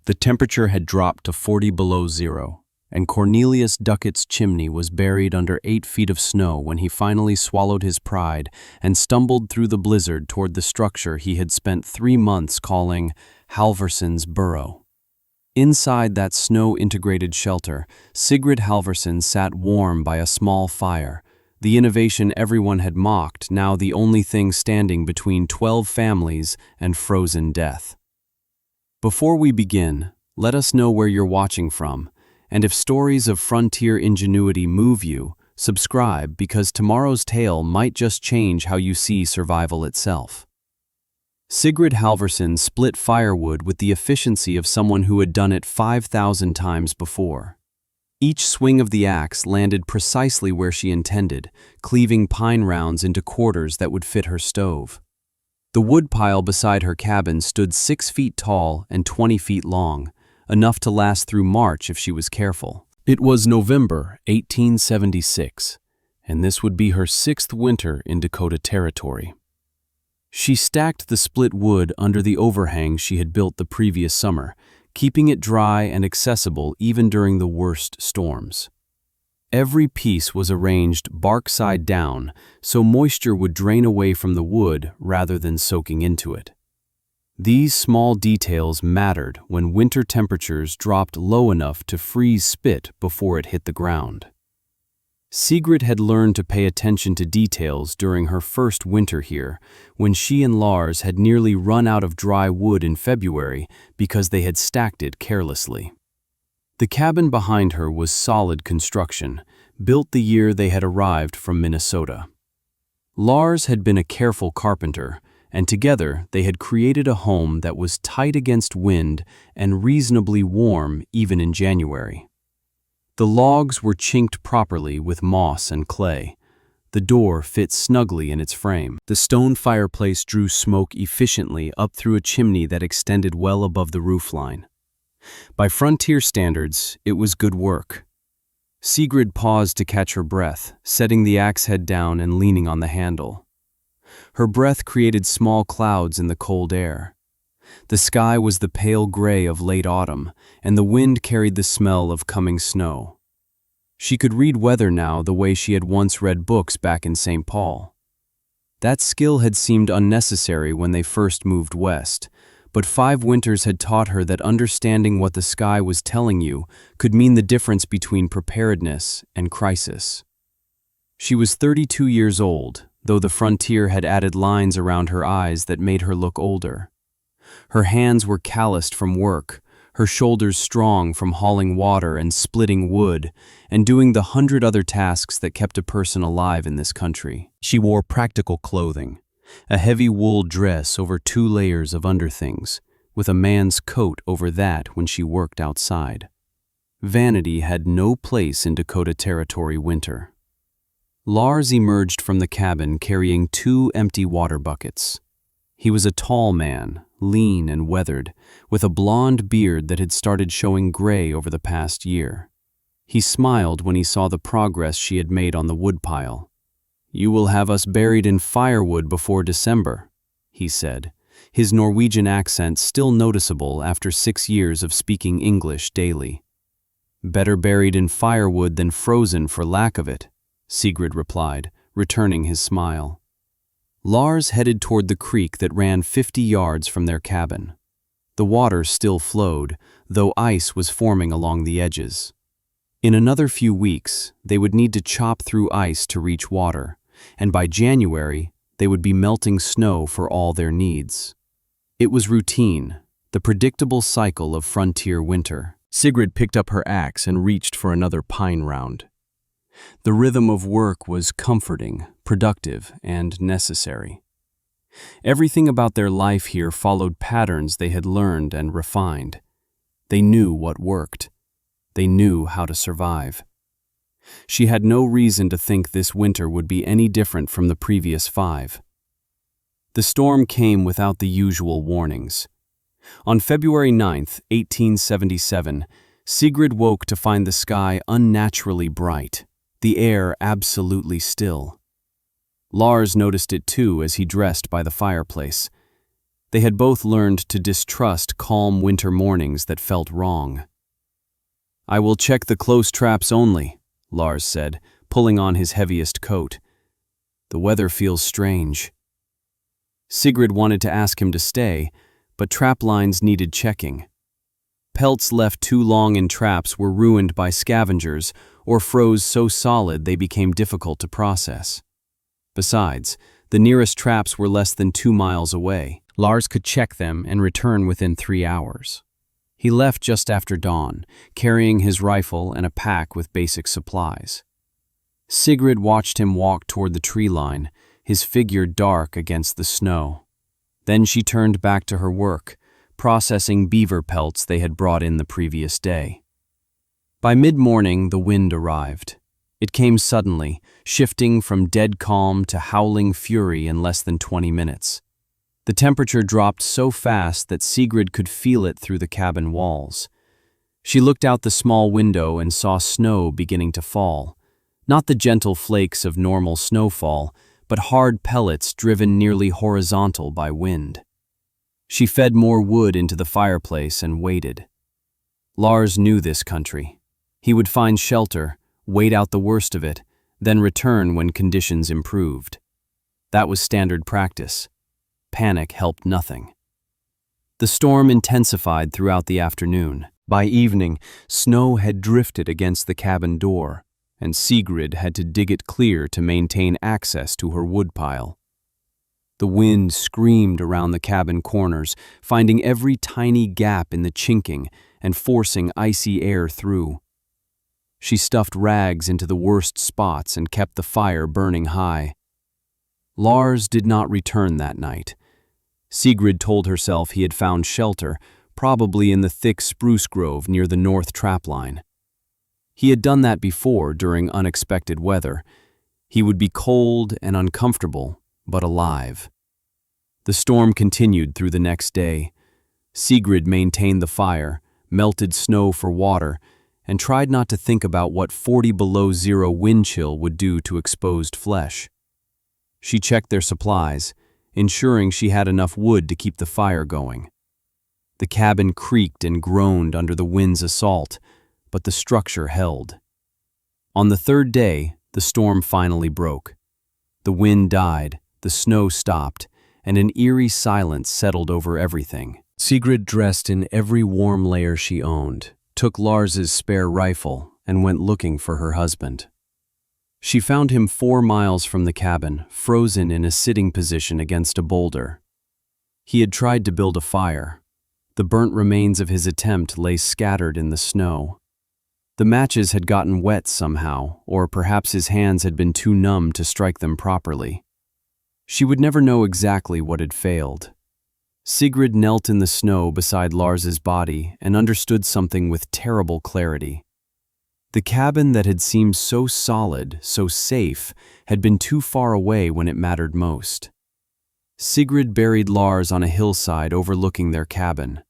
The temperature had dropped to 40 below zero, and Cornelius Duckett's chimney was buried under 8 feet of snow when he finally swallowed his pride and stumbled through the blizzard toward the structure he had spent 3 months calling Halverson's Burrow. Inside that snow-integrated shelter, Sigrid Halverson sat warm by a small fire, the innovation everyone had mocked, now the only thing standing between 12 families and frozen death. Before we begin, let us know where you're watching from, and if stories of frontier ingenuity move you, subscribe because tomorrow's tale might just change how you see survival itself. Sigrid Halverson split firewood with the efficiency of someone who had done it 5,000 times before. Each swing of the axe landed precisely where she intended, cleaving pine rounds into quarters that would fit her stove. The woodpile beside her cabin stood 6 feet tall and 20 feet long, enough to last through March if she was careful. It was November 1876, and this would be her 6th winter in Dakota Territory. She stacked the split wood under the overhang she had built the previous summer, keeping it dry and accessible even during the worst storms. Every piece was arranged bark side down so moisture would drain away from the wood rather than soaking into it. These small details mattered when winter temperatures dropped low enough to freeze spit before it hit the ground. Sigrid had learned to pay attention to details during her first winter here, when she and Lars had nearly run out of dry wood in February because they had stacked it carelessly. The cabin behind her was solid construction, built the year they had arrived from Minnesota. Lars had been a careful carpenter, and together they had created a home that was tight against wind and reasonably warm even in January. The logs were chinked properly with moss and clay. The door fit snugly in its frame. The stone fireplace drew smoke efficiently up through a chimney that extended well above the roofline. By frontier standards, it was good work. Sigrid paused to catch her breath, setting the axe head down and leaning on the handle. Her breath created small clouds in the cold air. The sky was the pale gray of late autumn, and the wind carried the smell of coming snow. She could read weather now the way she had once read books back in St. Paul. That skill had seemed unnecessary when they first moved west, but 5 winters had taught her that understanding what the sky was telling you could mean the difference between preparedness and crisis. She was 32 years old, though the frontier had added lines around her eyes that made her look older. Her hands were calloused from work, her shoulders strong from hauling water and splitting wood, and doing the 100 other tasks that kept a person alive in this country. She wore practical clothing, a heavy wool dress over 2 layers of underthings, with a man's coat over that when she worked outside. Vanity had no place in Dakota Territory winter. Lars emerged from the cabin carrying 2 empty water buckets. He was a tall man, lean and weathered, with a blonde beard that had started showing gray over the past year. He smiled when he saw the progress she had made on the woodpile. "You will have us buried in firewood before December," he said, his Norwegian accent still noticeable after 6 years of speaking English daily. "Better buried in firewood than frozen for lack of it," Sigrid replied, returning his smile. Lars headed toward the creek that ran 50 yards from their cabin. The water still flowed, though ice was forming along the edges. In another few weeks, they would need to chop through ice to reach water, and by January, they would be melting snow for all their needs. It was routine, the predictable cycle of frontier winter. Sigrid picked up her axe and reached for another pine round. The rhythm of work was comforting, productive, and necessary. Everything about their life here followed patterns they had learned and refined. They knew what worked. They knew how to survive. She had no reason to think this winter would be any different from the previous 5. The storm came without the usual warnings. On February 9th, 1877, Sigrid woke to find the sky unnaturally bright, the air absolutely still. Lars noticed it too as he dressed by the fireplace. They had both learned to distrust calm winter mornings that felt wrong. "I will check the close traps only," Lars said, pulling on his heaviest coat. "The weather feels strange." Sigrid wanted to ask him to stay, but trap lines needed checking. Pelts left too long in traps were ruined by scavengers or froze so solid they became difficult to process. Besides, the nearest traps were less than 2 miles away. Lars could check them and return within 3 hours. He left just after dawn, carrying his rifle and a pack with basic supplies. Sigrid watched him walk toward the tree line, his figure dark against the snow. Then she turned back to her work, processing beaver pelts they had brought in the previous day. By mid-morning, the wind arrived. It came suddenly, shifting from dead calm to howling fury in less than 20 minutes. The temperature dropped so fast that Sigrid could feel it through the cabin walls. She looked out the small window and saw snow beginning to fall. Not the gentle flakes of normal snowfall, but hard pellets driven nearly horizontal by wind. She fed more wood into the fireplace and waited. Lars knew this country. He would find shelter, wait out the worst of it, then return when conditions improved. That was standard practice. Panic helped nothing. The storm intensified throughout the afternoon. By evening, snow had drifted against the cabin door, and Sigrid had to dig it clear to maintain access to her woodpile. The wind screamed around the cabin corners, finding every tiny gap in the chinking and forcing icy air through. She stuffed rags into the worst spots and kept the fire burning high. Lars did not return that night. Sigrid told herself he had found shelter, probably in the thick spruce grove near the north trapline. He had done that before during unexpected weather. He would be cold and uncomfortable, but alive. The storm continued through the next day. Sigrid maintained the fire, melted snow for water, and tried not to think about what 40 below zero wind chill would do to exposed flesh. She checked their supplies, ensuring she had enough wood to keep the fire going. The cabin creaked and groaned under the wind's assault, but the structure held. On the third day, the storm finally broke. The wind died, the snow stopped, and an eerie silence settled over everything. Sigrid dressed in every warm layer she owned, took Lars's spare rifle, and went looking for her husband. She found him 4 miles from the cabin, frozen in a sitting position against a boulder. He had tried to build a fire. The burnt remains of his attempt lay scattered in the snow. The matches had gotten wet somehow, or perhaps his hands had been too numb to strike them properly. She would never know exactly what had failed. Sigrid knelt in the snow beside Lars's body and understood something with terrible clarity. The cabin that had seemed so solid, so safe, had been too far away when it mattered most. Sigrid buried Lars on a hillside overlooking their cabin.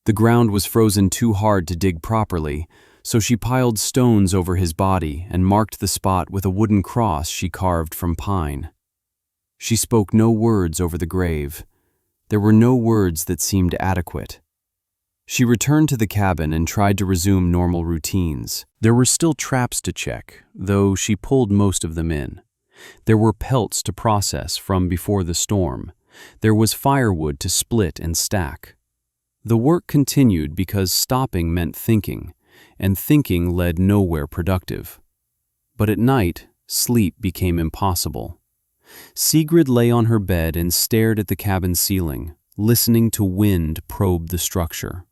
The ground was frozen too hard to dig properly, so she piled stones over his body and marked the spot with a wooden cross she carved from pine. She spoke no words over the grave. There were no words that seemed adequate. She returned to the cabin and tried to resume normal routines. There were still traps to check, though she pulled most of them in. There were pelts to process from before the storm. There was firewood to split and stack. The work continued because stopping meant thinking, and thinking led nowhere productive. But at night, sleep became impossible. Sigrid lay on her bed and stared at the cabin ceiling, listening to wind probe the structure.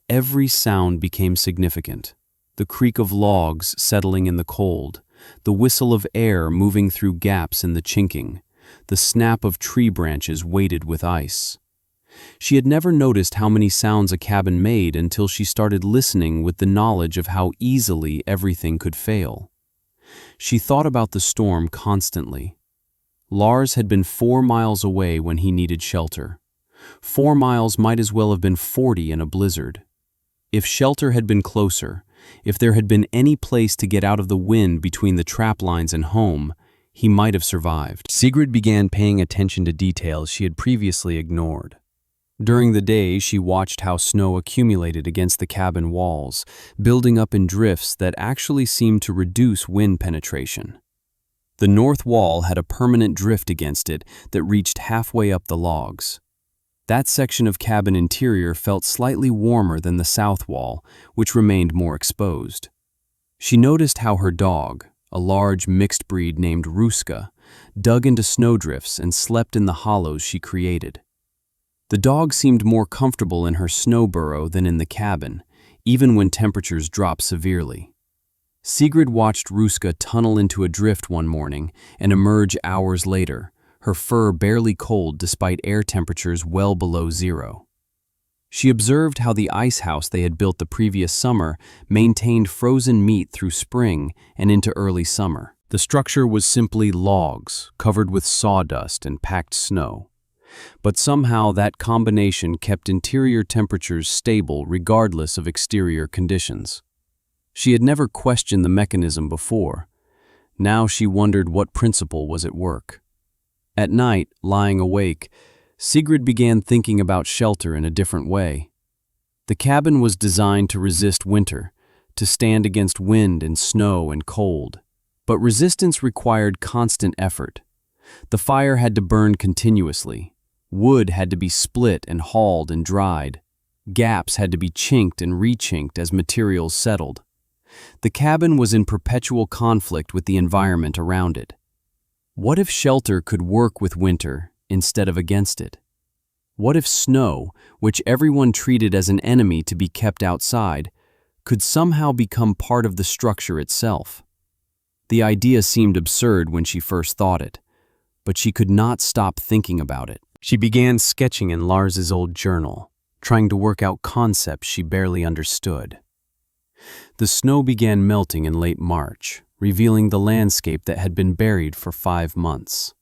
Every sound became significant. The creak of logs settling in the cold, the whistle of air moving through gaps in the chinking, the snap of tree branches weighted with ice. She had never noticed how many sounds a cabin made until she started listening with the knowledge of how easily everything could fail. She thought about the storm constantly. Lars had been 4 miles away when he needed shelter. 4 miles might as well have been 40 in a blizzard. If shelter had been closer, if there had been any place to get out of the wind between the trap lines and home, he might have survived. Sigrid began paying attention to details she had previously ignored. During the day, she watched how snow accumulated against the cabin walls, building up in drifts that actually seemed to reduce wind penetration. The north wall had a permanent drift against it that reached halfway up the logs. That section of cabin interior felt slightly warmer than the south wall, which remained more exposed. She noticed how her dog, a large mixed breed named Ruska, dug into snowdrifts and slept in the hollows she created. The dog seemed more comfortable in her snow burrow than in the cabin, even when temperatures dropped severely. Sigrid watched Ruska tunnel into a drift one morning and emerge hours later, her fur barely cold despite air temperatures well below zero. She observed how the ice house they had built the previous summer maintained frozen meat through spring and into early summer. The structure was simply logs covered with sawdust and packed snow. But somehow that combination kept interior temperatures stable regardless of exterior conditions. She had never questioned the mechanism before. Now she wondered what principle was at work. At night, lying awake, Sigrid began thinking about shelter in a different way. The cabin was designed to resist winter, to stand against wind and snow and cold. But resistance required constant effort. The fire had to burn continuously. Wood had to be split and hauled and dried. Gaps had to be chinked and rechinked as materials settled. The cabin was in perpetual conflict with the environment around it. What if shelter could work with winter instead of against it? What if snow, which everyone treated as an enemy to be kept outside, could somehow become part of the structure itself? The idea seemed absurd when she first thought it, but she could not stop thinking about it. She began sketching in Lars's old journal, trying to work out concepts she barely understood. The snow began melting in late March, revealing the landscape that had been buried for 5 months.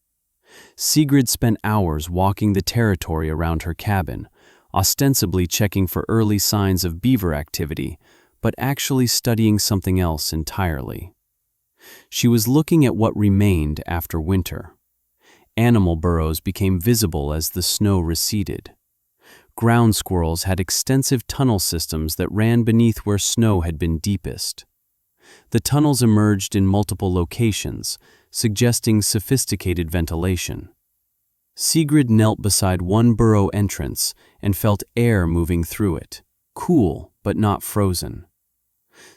Sigrid spent hours walking the territory around her cabin, ostensibly checking for early signs of beaver activity, but actually studying something else entirely. She was looking at what remained after winter. Animal burrows became visible as the snow receded. Ground squirrels had extensive tunnel systems that ran beneath where snow had been deepest. The tunnels emerged in multiple locations, suggesting sophisticated ventilation. Sigrid knelt beside one burrow entrance and felt air moving through it, cool but not frozen.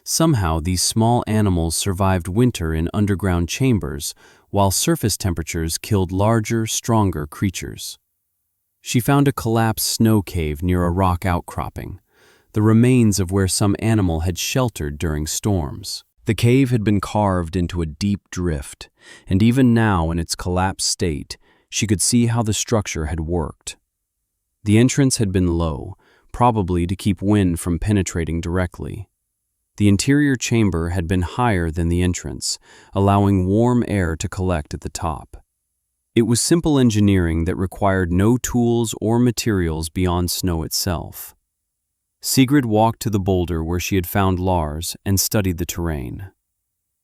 Somehow these small animals survived winter in underground chambers, while surface temperatures killed larger, stronger creatures. She found a collapsed snow cave near a rock outcropping, the remains of where some animal had sheltered during storms. The cave had been carved into a deep drift, and even now in its collapsed state, she could see how the structure had worked. The entrance had been low, probably to keep wind from penetrating directly. The interior chamber had been higher than the entrance, allowing warm air to collect at the top. It was simple engineering that required no tools or materials beyond snow itself. Sigrid walked to the boulder where she had found Lars and studied the terrain.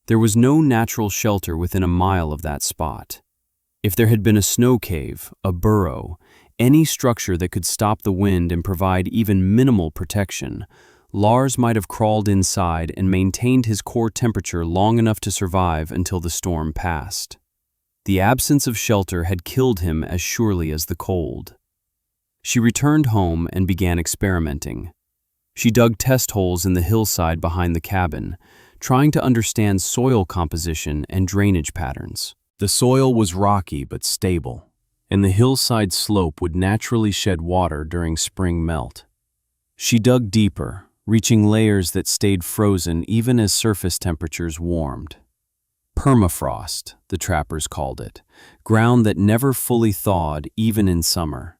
There was no natural shelter within a mile of that spot. If there had been a snow cave, a burrow, any structure that could stop the wind and provide even minimal protection, Lars might have crawled inside and maintained his core temperature long enough to survive until the storm passed. The absence of shelter had killed him as surely as the cold. She returned home and began experimenting. She dug test holes in the hillside behind the cabin, trying to understand soil composition and drainage patterns. The soil was rocky but stable, and the hillside slope would naturally shed water during spring melt. She dug deeper, reaching layers that stayed frozen even as surface temperatures warmed. Permafrost, the trappers called it, ground that never fully thawed even in summer.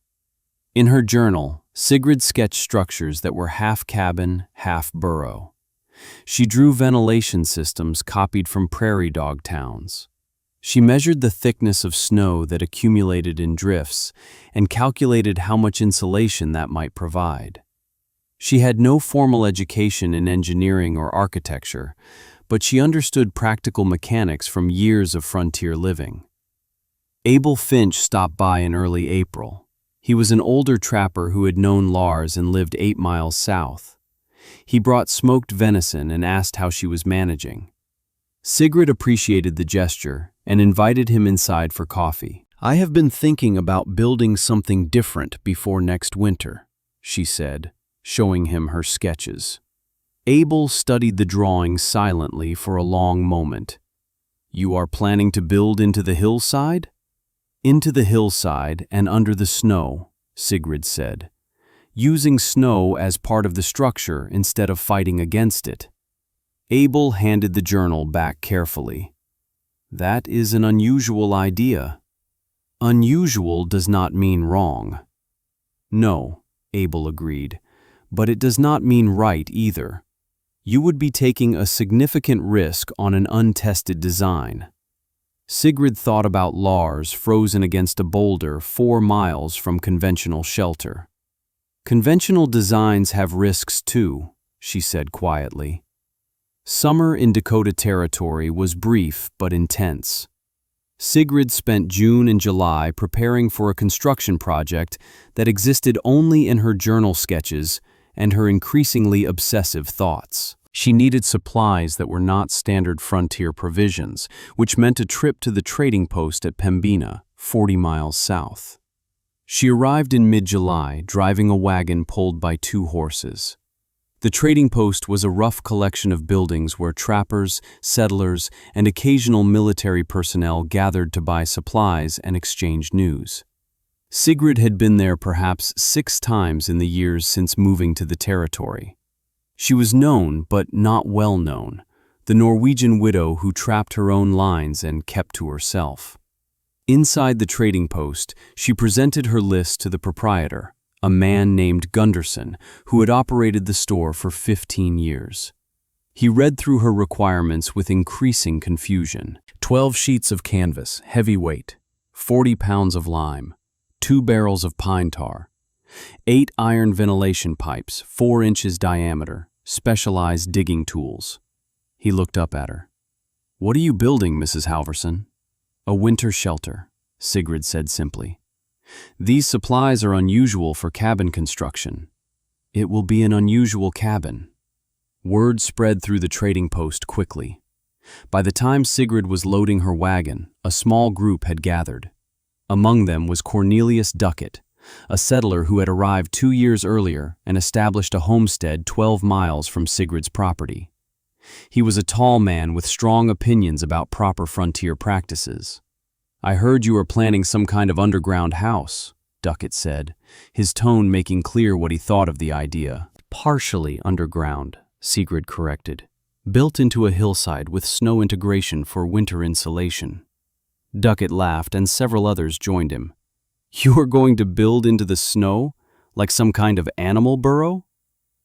In her journal, Sigrid sketched structures that were half cabin, half burrow. She drew ventilation systems copied from prairie dog towns. She measured the thickness of snow that accumulated in drifts and calculated how much insulation that might provide. She had no formal education in engineering or architecture, but she understood practical mechanics from years of frontier living. Abel Finch stopped by in early April. He was an older trapper who had known Lars and lived 8 miles south. He brought smoked venison and asked how she was managing. Sigrid appreciated the gesture and invited him inside for coffee. "I have been thinking about building something different before next winter," she said, showing him her sketches. Abel studied the drawings silently for a long moment. "You are planning to build into the hillside?" "Into the hillside and under the snow," Sigrid said, "using snow as part of the structure instead of fighting against it." Abel handed the journal back carefully. "That is an unusual idea." "Unusual does not mean wrong." "No," Abel agreed, "but it does not mean right either. You would be taking a significant risk on an untested design." Sigrid thought about Lars frozen against a boulder 4 miles from conventional shelter. "Conventional designs have risks too," she said quietly. Summer in Dakota Territory was brief but intense. Sigrid spent June and July preparing for a construction project that existed only in her journal sketches and her increasingly obsessive thoughts. She needed supplies that were not standard frontier provisions, which meant a trip to the trading post at Pembina, 40 miles south. She arrived in mid-July, driving a wagon pulled by 2 horses. The trading post was a rough collection of buildings where trappers, settlers, and occasional military personnel gathered to buy supplies and exchange news. Sigrid had been there perhaps 6 times in the years since moving to the territory. She was known, but not well known, the Norwegian widow who trapped her own lines and kept to herself. Inside the trading post, she presented her list to the proprietor, a man named Gunderson, who had operated the store for 15 years. He read through her requirements with increasing confusion. 12 sheets of canvas, heavy weight, 40 pounds of lime, 2 barrels of pine tar, 8 iron ventilation pipes, 4 inches diameter, specialized digging tools. He looked up at her. "What are you building, Mrs. Halverson?" "A winter shelter," Sigrid said simply. "These supplies are unusual for cabin construction." "It will be an unusual cabin." Word spread through the trading post quickly. By the time Sigrid was loading her wagon, a small group had gathered. Among them was Cornelius Duckett, a settler who had arrived 2 years earlier and established a homestead 12 miles from Sigrid's property. He was a tall man with strong opinions about proper frontier practices. "I heard you are planning some kind of underground house," Duckett said, his tone making clear what he thought of the idea. "Partially underground," Sigrid corrected, "built into a hillside with snow integration for winter insulation." Duckett laughed and several others joined him. "You are going to build into the snow, like some kind of animal burrow?"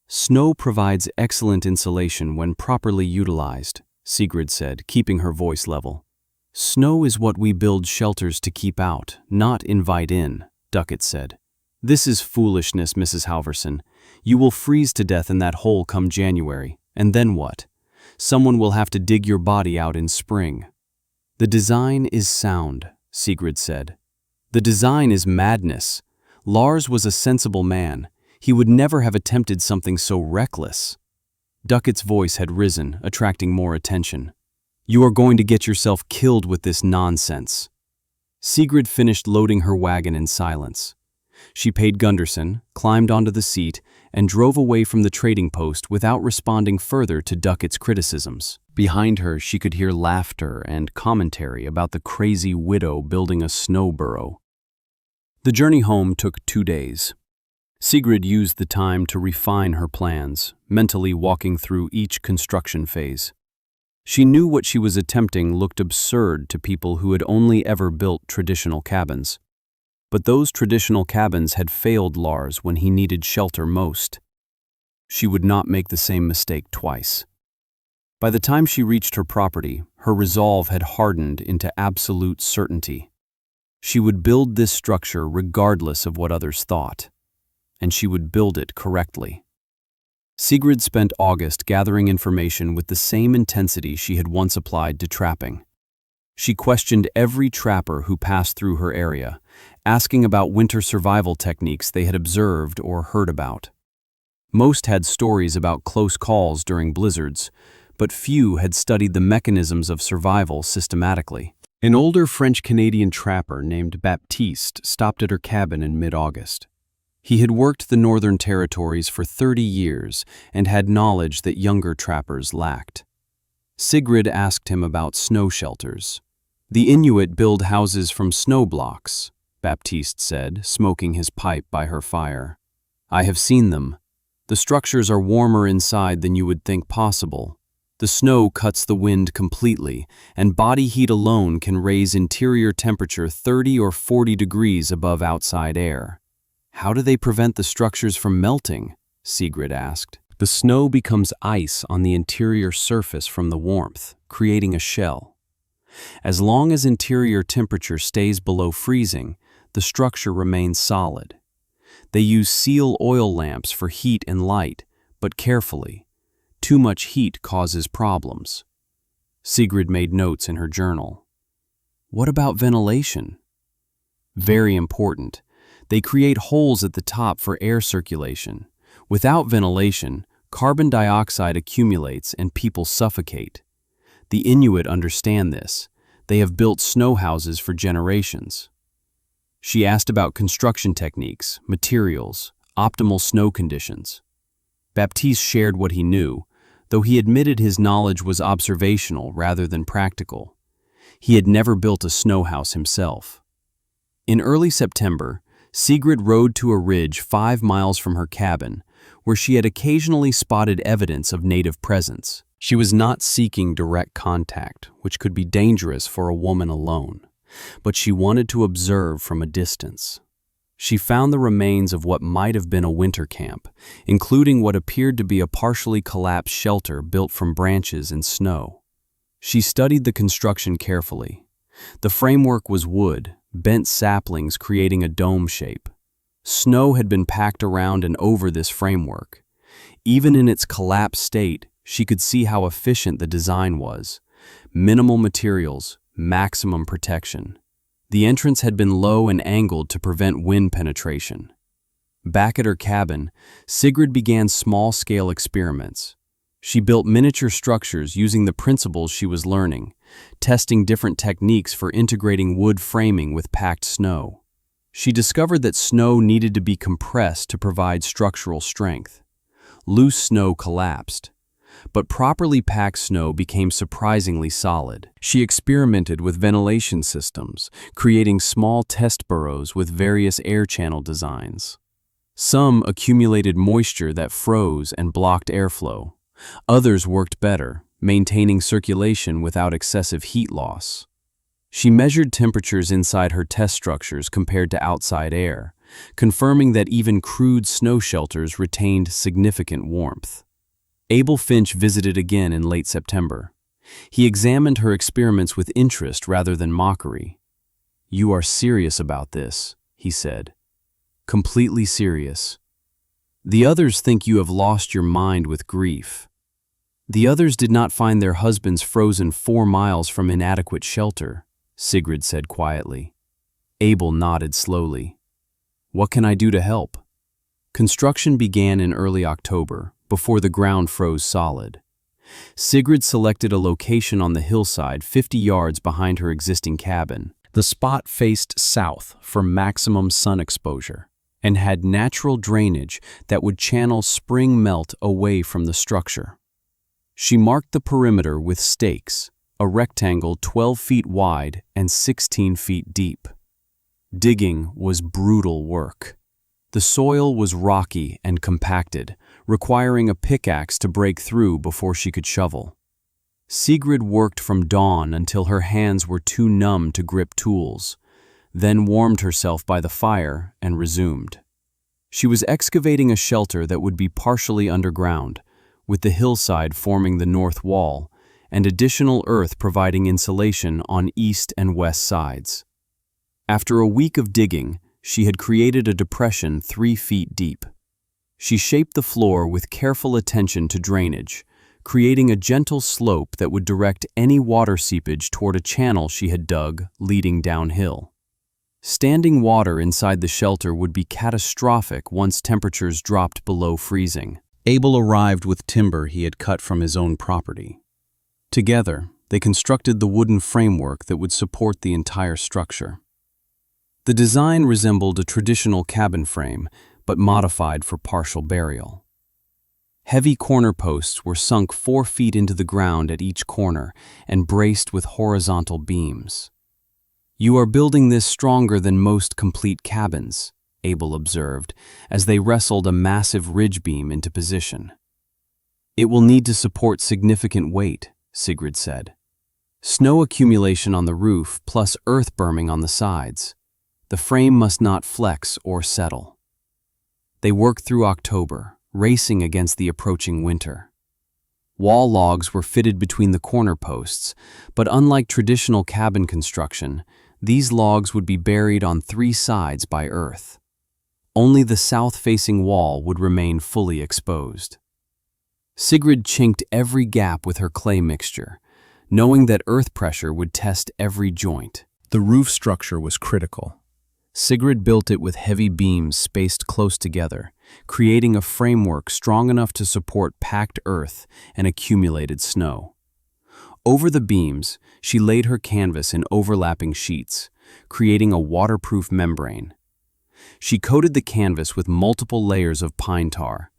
"Snow provides excellent insulation when properly utilized," Sigrid said, keeping her voice level. "Snow is what we build shelters to keep out, not invite in," Duckett said. "This is foolishness, Mrs. Halverson. You will freeze to death in that hole come January, and then what? Someone will have to dig your body out in spring." "The design is sound," Sigrid said. "The design is madness. Lars was a sensible man. He would never have attempted something so reckless." Duckett's voice had risen, attracting more attention. "You are going to get yourself killed with this nonsense." Sigrid finished loading her wagon in silence. She paid Gunderson, climbed onto the seat, and drove away from the trading post without responding further to Duckett's criticisms. Behind her, she could hear laughter and commentary about the crazy widow building a snow burrow. The journey home took 2 days. Sigrid used the time to refine her plans, mentally walking through each construction phase. She knew what she was attempting looked absurd to people who had only ever built traditional cabins. But those traditional cabins had failed Lars when he needed shelter most. She would not make the same mistake twice. By the time she reached her property, her resolve had hardened into absolute certainty. She would build this structure regardless of what others thought, and she would build it correctly. Sigrid spent August gathering information with the same intensity she had once applied to trapping. She questioned every trapper who passed through her area, asking about winter survival techniques they had observed or heard about. Most had stories about close calls during blizzards, but few had studied the mechanisms of survival systematically. An older French-Canadian trapper named Baptiste stopped at her cabin in mid-August. He had worked the Northern Territories for 30 years and had knowledge that younger trappers lacked. Sigrid asked him about snow shelters. "The Inuit build houses from snow blocks," Baptiste said, smoking his pipe by her fire. "I have seen them. The structures are warmer inside than you would think possible. The snow cuts the wind completely, and body heat alone can raise interior temperature 30 or 40 degrees above outside air." "How do they prevent the structures from melting?" Sigrid asked. "The snow becomes ice on the interior surface from the warmth, creating a shell. As long as interior temperature stays below freezing, the structure remains solid. They use seal oil lamps for heat and light, but carefully. Too much heat causes problems." Sigrid made notes in her journal. "What about ventilation?" "Very important. They create holes at the top for air circulation. Without ventilation, carbon dioxide accumulates and people suffocate. The Inuit understand this. They have built snow houses for generations." She asked about construction techniques, materials, optimal snow conditions. Baptiste shared what he knew, though he admitted his knowledge was observational rather than practical. He had never built a snow house himself. In early September, Sigrid rode to a ridge 5 miles from her cabin, where she had occasionally spotted evidence of native presence. She was not seeking direct contact, which could be dangerous for a woman alone, but she wanted to observe from a distance. She found the remains of what might have been a winter camp, including what appeared to be a partially collapsed shelter built from branches and snow. She studied the construction carefully. The framework was wood, bent saplings creating a dome shape. Snow had been packed around and over this framework. Even in its collapsed state, she could see how efficient the design was. Minimal materials, maximum protection. The entrance had been low and angled to prevent wind penetration. Back at her cabin, Sigrid began small-scale experiments. She built miniature structures using the principles she was learning, testing different techniques for integrating wood framing with packed snow. She discovered that snow needed to be compressed to provide structural strength. Loose snow collapsed, but properly packed snow became surprisingly solid. She experimented with ventilation systems, creating small test burrows with various air channel designs. Some accumulated moisture that froze and blocked airflow. Others worked better, maintaining circulation without excessive heat loss. She measured temperatures inside her test structures compared to outside air, confirming that even crude snow shelters retained significant warmth. Abel Finch visited again in late September. He examined her experiments with interest rather than mockery. "You are serious about this," he said. "Completely serious. The others think you have lost your mind with grief." "The others did not find their husbands frozen 4 miles from inadequate shelter," Sigrid said quietly. Abel nodded slowly. "What can I do to help?" Construction began in early October, before the ground froze solid. Sigrid selected a location on the hillside 50 yards behind her existing cabin. The spot faced south for maximum sun exposure and had natural drainage that would channel spring melt away from the structure. She marked the perimeter with stakes, a rectangle 12 feet wide and 16 feet deep. Digging was brutal work. The soil was rocky and compacted, requiring a pickaxe to break through before she could shovel. Sigrid worked from dawn until her hands were too numb to grip tools, then warmed herself by the fire and resumed. She was excavating a shelter that would be partially underground, with the hillside forming the north wall and additional earth providing insulation on east and west sides. After a week of digging, she had created a depression 3 feet deep. She shaped the floor with careful attention to drainage, creating a gentle slope that would direct any water seepage toward a channel she had dug leading downhill. Standing water inside the shelter would be catastrophic once temperatures dropped below freezing. Abel arrived with timber he had cut from his own property. Together, they constructed the wooden framework that would support the entire structure. The design resembled a traditional cabin frame, but modified for partial burial. Heavy corner posts were sunk 4 feet into the ground at each corner and braced with horizontal beams. "You are building this stronger than most complete cabins," Abel observed, as they wrestled a massive ridge beam into position. "It will need to support significant weight," Sigrid said. "Snow accumulation on the roof plus earth berming on the sides. The frame must not flex or settle." They worked through October, racing against the approaching winter. Wall logs were fitted between the corner posts, but unlike traditional cabin construction, these logs would be buried on 3 sides by earth. Only the south-facing wall would remain fully exposed. Sigrid chinked every gap with her clay mixture, knowing that earth pressure would test every joint. The roof structure was critical. Sigrid built it with heavy beams spaced close together, creating a framework strong enough to support packed earth and accumulated snow. Over the beams, she laid her canvas in overlapping sheets, creating a waterproof membrane. She coated the canvas with multiple layers of pine tar,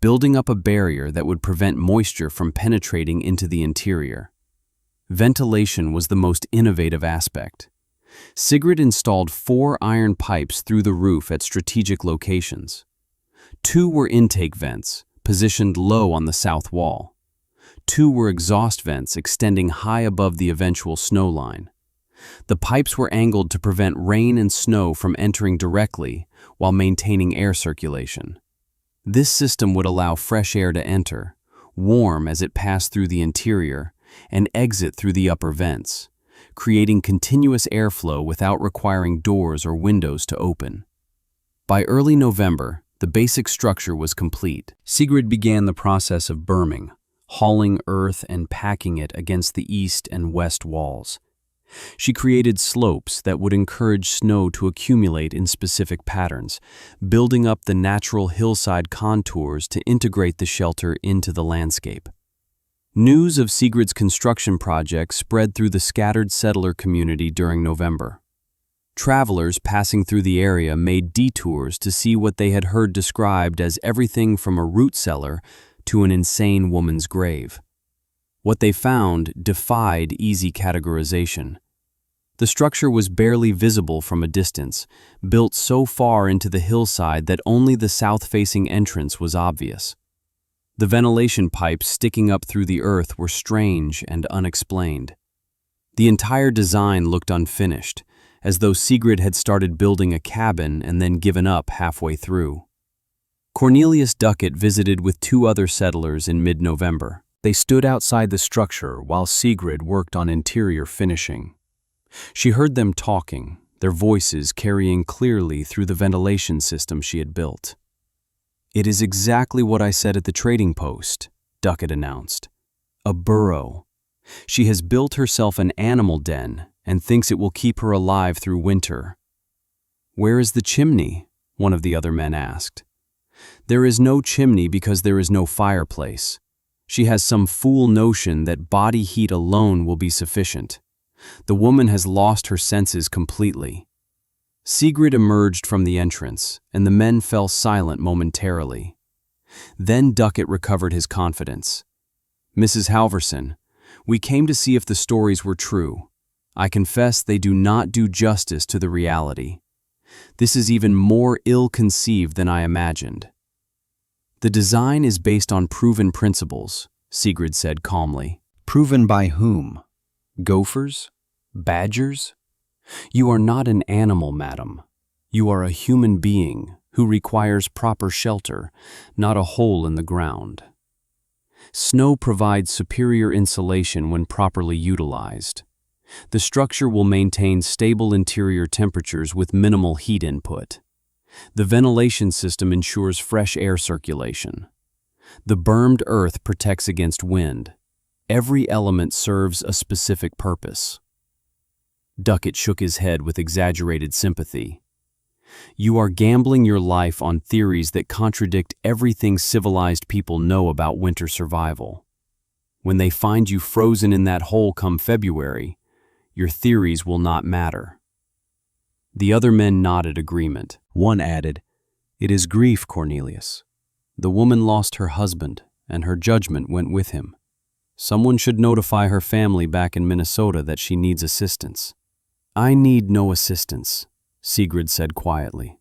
building up a barrier that would prevent moisture from penetrating into the interior. Ventilation was the most innovative aspect. Sigrid installed 4 iron pipes through the roof at strategic locations. 2 were intake vents, positioned low on the south wall. 2 were exhaust vents extending high above the eventual snow line. The pipes were angled to prevent rain and snow from entering directly while maintaining air circulation. This system would allow fresh air to enter, warm as it passed through the interior, and exit through the upper vents, creating continuous airflow without requiring doors or windows to open. By early November, the basic structure was complete. Sigrid began the process of berming, hauling earth and packing it against the east and west walls. She created slopes that would encourage snow to accumulate in specific patterns, building up the natural hillside contours to integrate the shelter into the landscape. News of Sigrid's construction project spread through the scattered settler community during November. Travelers passing through the area made detours to see what they had heard described as everything from a root cellar to an insane woman's grave. What they found defied easy categorization. The structure was barely visible from a distance, built so far into the hillside that only the south-facing entrance was obvious. The ventilation pipes sticking up through the earth were strange and unexplained. The entire design looked unfinished, as though Sigrid had started building a cabin and then given up halfway through. Cornelius Duckett visited with 2 other settlers in mid-November. They stood outside the structure while Sigrid worked on interior finishing. She heard them talking, their voices carrying clearly through the ventilation system she had built. "It is exactly what I said at the trading post," Duckett announced. "A burrow. She has built herself an animal den and thinks it will keep her alive through winter." "Where is the chimney?" one of the other men asked. "There is no chimney because there is no fireplace. She has some fool notion that body heat alone will be sufficient. The woman has lost her senses completely." Sigrid emerged from the entrance, and the men fell silent momentarily. Then Duckett recovered his confidence. "Mrs. Halverson, we came to see if the stories were true. I confess they do not do justice to the reality. This is even more ill-conceived than I imagined." "The design is based on proven principles," Sigrid said calmly. "Proven by whom? Gophers? Badgers? You are not an animal, madam. You are a human being who requires proper shelter, not a hole in the ground. Snow provides superior insulation when properly utilized. The structure will maintain stable interior temperatures with minimal heat input. The ventilation system ensures fresh air circulation. The bermed earth protects against wind. Every element serves a specific purpose. Duckett shook his head with exaggerated sympathy. You are gambling your life on theories that contradict everything civilized people know about winter survival. When they find you frozen in that hole come February, your theories will not matter. The other men nodded agreement. One added, "It is grief, Cornelius. The woman lost her husband, and her judgment went with him. Someone should notify her family back in Minnesota that she needs assistance." "I need no assistance," Sigrid said quietly.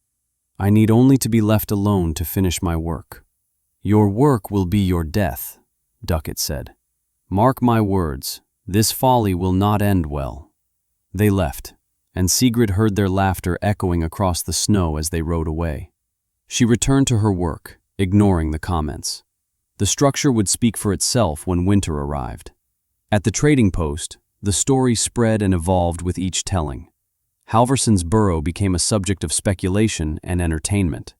"I need only to be left alone to finish my work." "Your work will be your death," Duckett said. "Mark my words, this folly will not end well." They left, and Sigrid heard their laughter echoing across the snow as they rode away. She returned to her work, ignoring the comments. The structure would speak for itself when winter arrived. At the trading post, the story spread and evolved with each telling. Halverson's burrow became a subject of speculation and entertainment.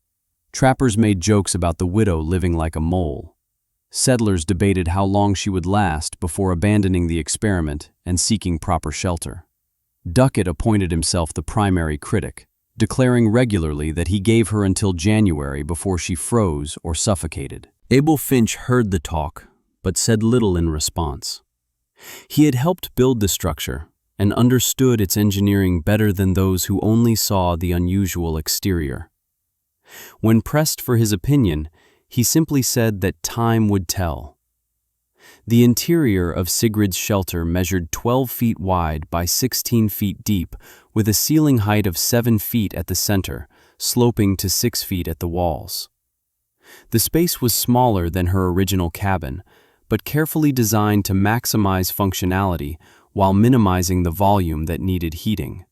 Trappers made jokes about the widow living like a mole. Settlers debated how long she would last before abandoning the experiment and seeking proper shelter. Duckett appointed himself the primary critic, declaring regularly that he gave her until January before she froze or suffocated. Abel Finch heard the talk, but said little in response. He had helped build the structure and understood its engineering better than those who only saw the unusual exterior. When pressed for his opinion, he simply said that time would tell. The interior of Sigrid's shelter measured 12 feet wide by 16 feet deep, with a ceiling height of 7 feet at the center, sloping to 6 feet at the walls. The space was smaller than her original cabin, but carefully designed to maximize functionality while minimizing the volume that needed heating.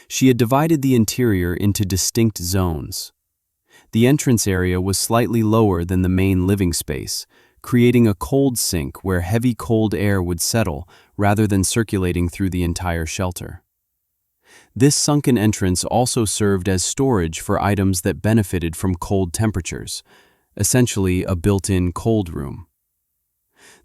She had divided the interior into distinct zones. The entrance area was slightly lower than the main living space, creating a cold sink where heavy cold air would settle rather than circulating through the entire shelter. This sunken entrance also served as storage for items that benefited from cold temperatures, essentially a built-in cold room.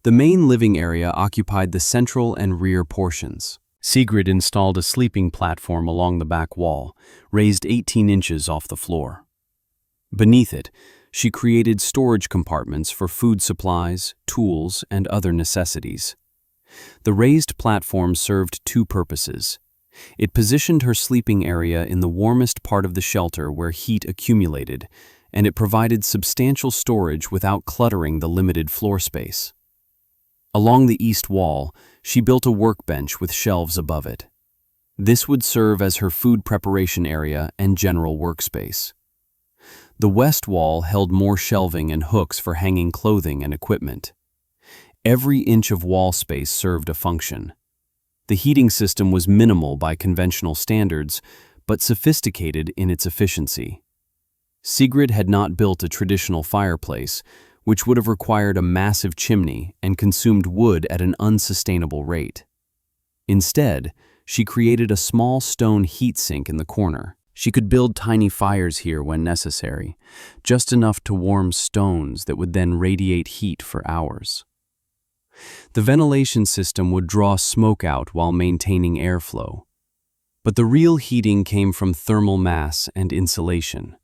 The main living area occupied the central and rear portions. Sigrid installed a sleeping platform along the back wall, raised 18 inches off the floor. Beneath it, she created storage compartments for food supplies, tools, and other necessities. The raised platform served two purposes. It positioned her sleeping area in the warmest part of the shelter where heat accumulated, and it provided substantial storage without cluttering the limited floor space. Along the east wall, she built a workbench with shelves above it. This would serve as her food preparation area and general workspace. The west wall held more shelving and hooks for hanging clothing and equipment. Every inch of wall space served a function. The heating system was minimal by conventional standards, but sophisticated in its efficiency. Sigrid had not built a traditional fireplace, which would have required a massive chimney and consumed wood at an unsustainable rate. Instead, she created a small stone heat sink in the corner. She could build tiny fires here when necessary, just enough to warm stones that would then radiate heat for hours. The ventilation system would draw smoke out while maintaining airflow. But the real heating came from thermal mass and insulation.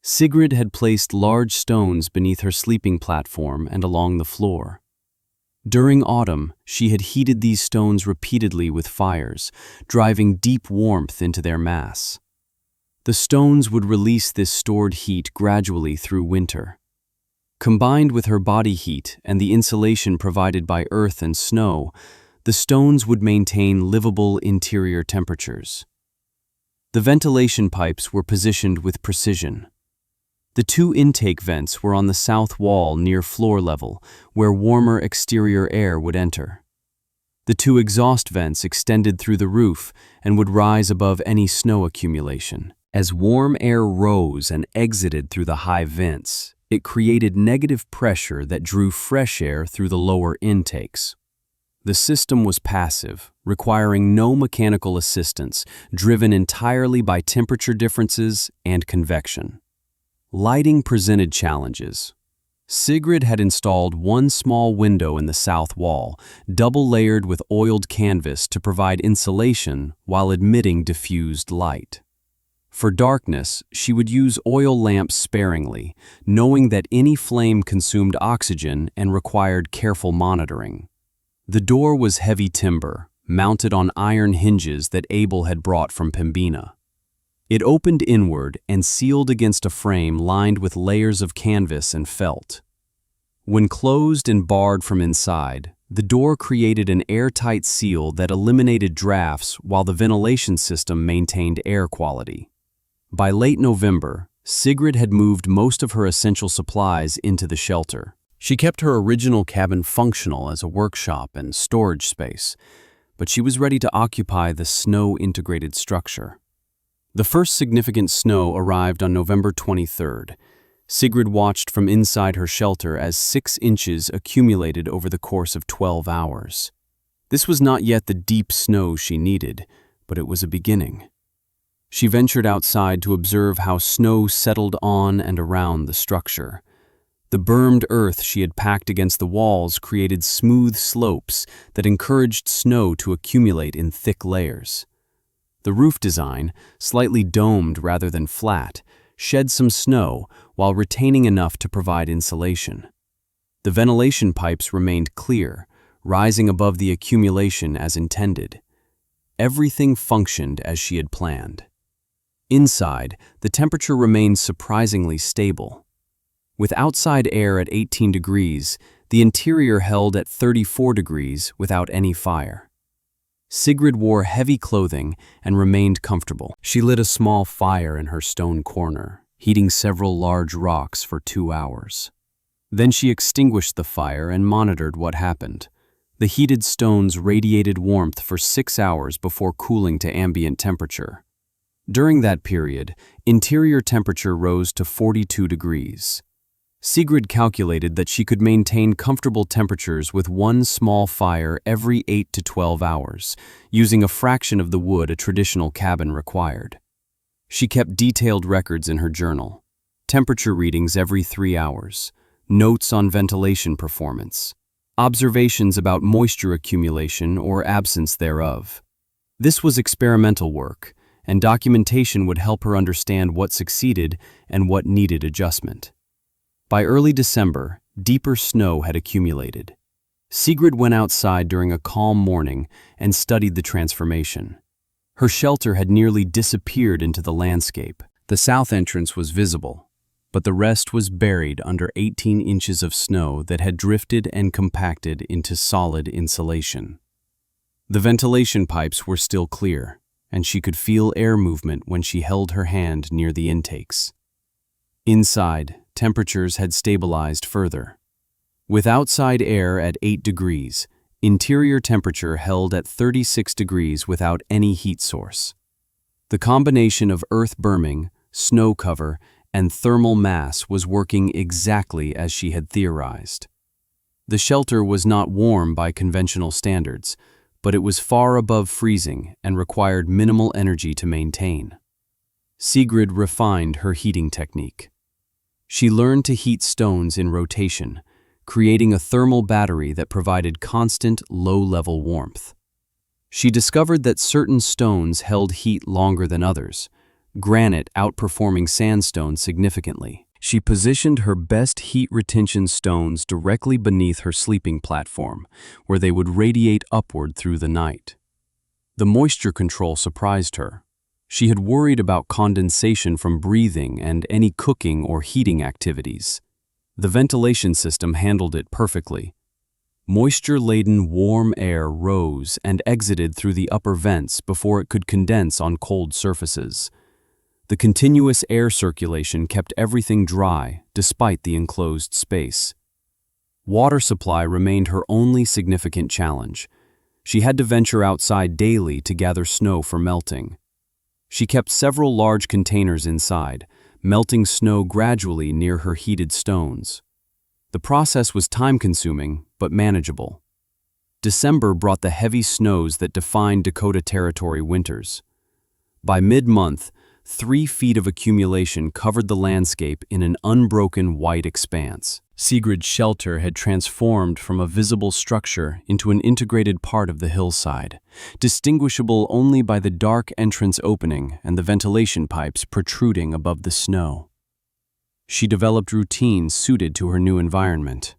Sigrid had placed large stones beneath her sleeping platform and along the floor. During autumn, she had heated these stones repeatedly with fires, driving deep warmth into their mass. The stones would release this stored heat gradually through winter. Combined with her body heat and the insulation provided by earth and snow, the stones would maintain livable interior temperatures. The ventilation pipes were positioned with precision. The two intake vents were on the south wall near floor level, where warmer exterior air would enter. The two exhaust vents extended through the roof and would rise above any snow accumulation. As warm air rose and exited through the high vents, it created negative pressure that drew fresh air through the lower intakes. The system was passive, requiring no mechanical assistance, driven entirely by temperature differences and convection. Lighting presented challenges. Sigrid had installed one small window in the south wall, double-layered with oiled canvas to provide insulation while admitting diffused light. For darkness, she would use oil lamps sparingly, knowing that any flame consumed oxygen and required careful monitoring. The door was heavy timber, mounted on iron hinges that Abel had brought from Pembina. It opened inward and sealed against a frame lined with layers of canvas and felt. When closed and barred from inside, the door created an airtight seal that eliminated drafts while the ventilation system maintained air quality. By late November, Sigrid had moved most of her essential supplies into the shelter. She kept her original cabin functional as a workshop and storage space, but she was ready to occupy the snow-integrated structure. The first significant snow arrived on November 23rd. Sigrid watched from inside her shelter as 6 inches accumulated over the course of 12 hours. This was not yet the deep snow she needed, but it was a beginning. She ventured outside to observe how snow settled on and around the structure. The bermed earth she had packed against the walls created smooth slopes that encouraged snow to accumulate in thick layers. The roof design, slightly domed rather than flat, shed some snow while retaining enough to provide insulation. The ventilation pipes remained clear, rising above the accumulation as intended. Everything functioned as she had planned. Inside, the temperature remained surprisingly stable. With outside air at 18 degrees, the interior held at 34 degrees without any fire. Sigrid wore heavy clothing and remained comfortable. She lit a small fire in her stone corner, heating several large rocks for 2 hours. Then she extinguished the fire and monitored what happened. The heated stones radiated warmth for 6 hours before cooling to ambient temperature. During that period, interior temperature rose to 42 degrees. Sigrid calculated that she could maintain comfortable temperatures with one small fire every 8 to 12 hours, using a fraction of the wood a traditional cabin required. She kept detailed records in her journal, temperature readings every 3 hours, notes on ventilation performance, observations about moisture accumulation or absence thereof. This was experimental work, and documentation would help her understand what succeeded and what needed adjustment. By early December, deeper snow had accumulated. Sigrid went outside during a calm morning and studied the transformation. Her shelter had nearly disappeared into the landscape. The south entrance was visible, but the rest was buried under 18 inches of snow that had drifted and compacted into solid insulation. The ventilation pipes were still clear, and she could feel air movement when she held her hand near the intakes. Inside, temperatures had stabilized further. With outside air at 8 degrees, interior temperature held at 36 degrees without any heat source. The combination of earth berming, snow cover, and thermal mass was working exactly as she had theorized. The shelter was not warm by conventional standards, but it was far above freezing and required minimal energy to maintain. Sigrid refined her heating technique. She learned to heat stones in rotation, creating a thermal battery that provided constant, low-level warmth. She discovered that certain stones held heat longer than others, granite outperforming sandstone significantly. She positioned her best heat retention stones directly beneath her sleeping platform, where they would radiate upward through the night. The moisture control surprised her. She had worried about condensation from breathing and any cooking or heating activities. The ventilation system handled it perfectly. Moisture-laden warm air rose and exited through the upper vents before it could condense on cold surfaces. The continuous air circulation kept everything dry despite the enclosed space. Water supply remained her only significant challenge. She had to venture outside daily to gather snow for melting. She kept several large containers inside, melting snow gradually near her heated stones. The process was time-consuming, but manageable. December brought the heavy snows that defined Dakota Territory winters. By mid-month, 3 feet of accumulation covered the landscape in an unbroken white expanse. Sigrid's shelter had transformed from a visible structure into an integrated part of the hillside, distinguishable only by the dark entrance opening and the ventilation pipes protruding above the snow. She developed routines suited to her new environment.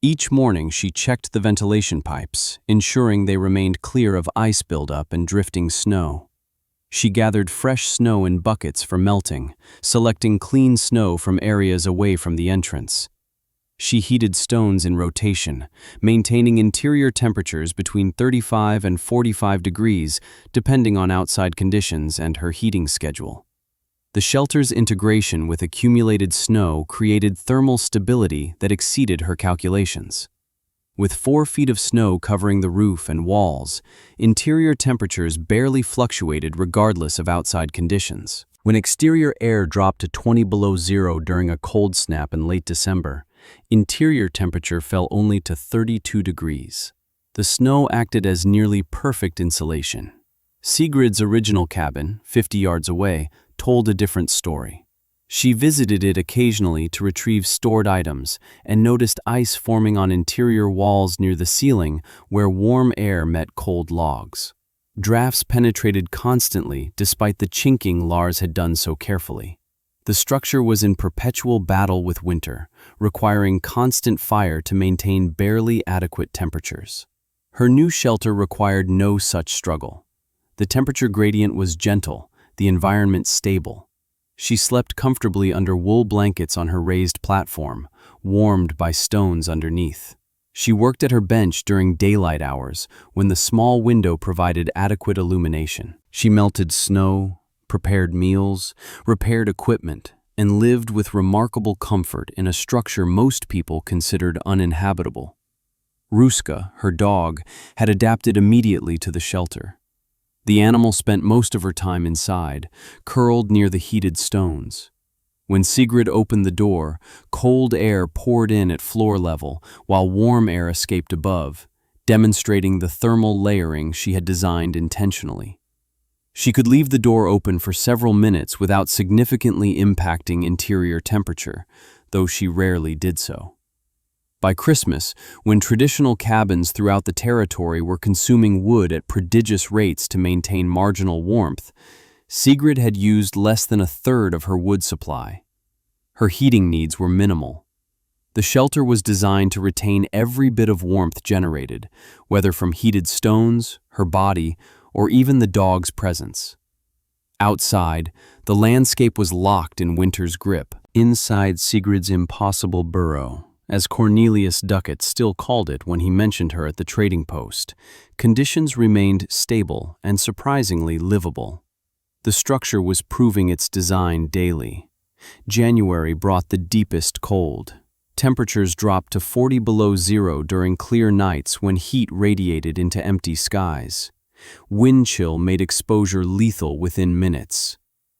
Each morning she checked the ventilation pipes, ensuring they remained clear of ice buildup and drifting snow. She gathered fresh snow in buckets for melting, selecting clean snow from areas away from the entrance. She heated stones in rotation, maintaining interior temperatures between 35 and 45 degrees, depending on outside conditions and her heating schedule. The shelter's integration with accumulated snow created thermal stability that exceeded her calculations. With 4 feet of snow covering the roof and walls, interior temperatures barely fluctuated regardless of outside conditions. When exterior air dropped to 20 below zero during a cold snap in late December, interior temperature fell only to 32 degrees. The snow acted as nearly perfect insulation. Sigrid's original cabin, 50 yards away, told a different story. She visited it occasionally to retrieve stored items and noticed ice forming on interior walls near the ceiling where warm air met cold logs. Drafts penetrated constantly despite the chinking Lars had done so carefully. The structure was in perpetual battle with winter, requiring constant fire to maintain barely adequate temperatures. Her new shelter required no such struggle. The temperature gradient was gentle, the environment stable. She slept comfortably under wool blankets on her raised platform, warmed by stones underneath. She worked at her bench during daylight hours, when the small window provided adequate illumination. She melted snow, prepared meals, repaired equipment, and lived with remarkable comfort in a structure most people considered uninhabitable. Ruska, her dog, had adapted immediately to the shelter. The animal spent most of her time inside, curled near the heated stones. When Sigrid opened the door, cold air poured in at floor level, while warm air escaped above, demonstrating the thermal layering she had designed intentionally. She could leave the door open for several minutes without significantly impacting interior temperature, though she rarely did so. By Christmas, when traditional cabins throughout the territory were consuming wood at prodigious rates to maintain marginal warmth, Sigrid had used less than a third of her wood supply. Her heating needs were minimal. The shelter was designed to retain every bit of warmth generated, whether from heated stones, her body, or even the dog's presence. Outside, the landscape was locked in winter's grip. Inside Sigrid's impossible burrow, as Cornelius Duckett still called it when he mentioned her at the trading post, conditions remained stable and surprisingly livable. The structure was proving its design daily. January brought the deepest cold. Temperatures dropped to 40 below zero during clear nights when heat radiated into empty skies. Wind chill made exposure lethal within minutes.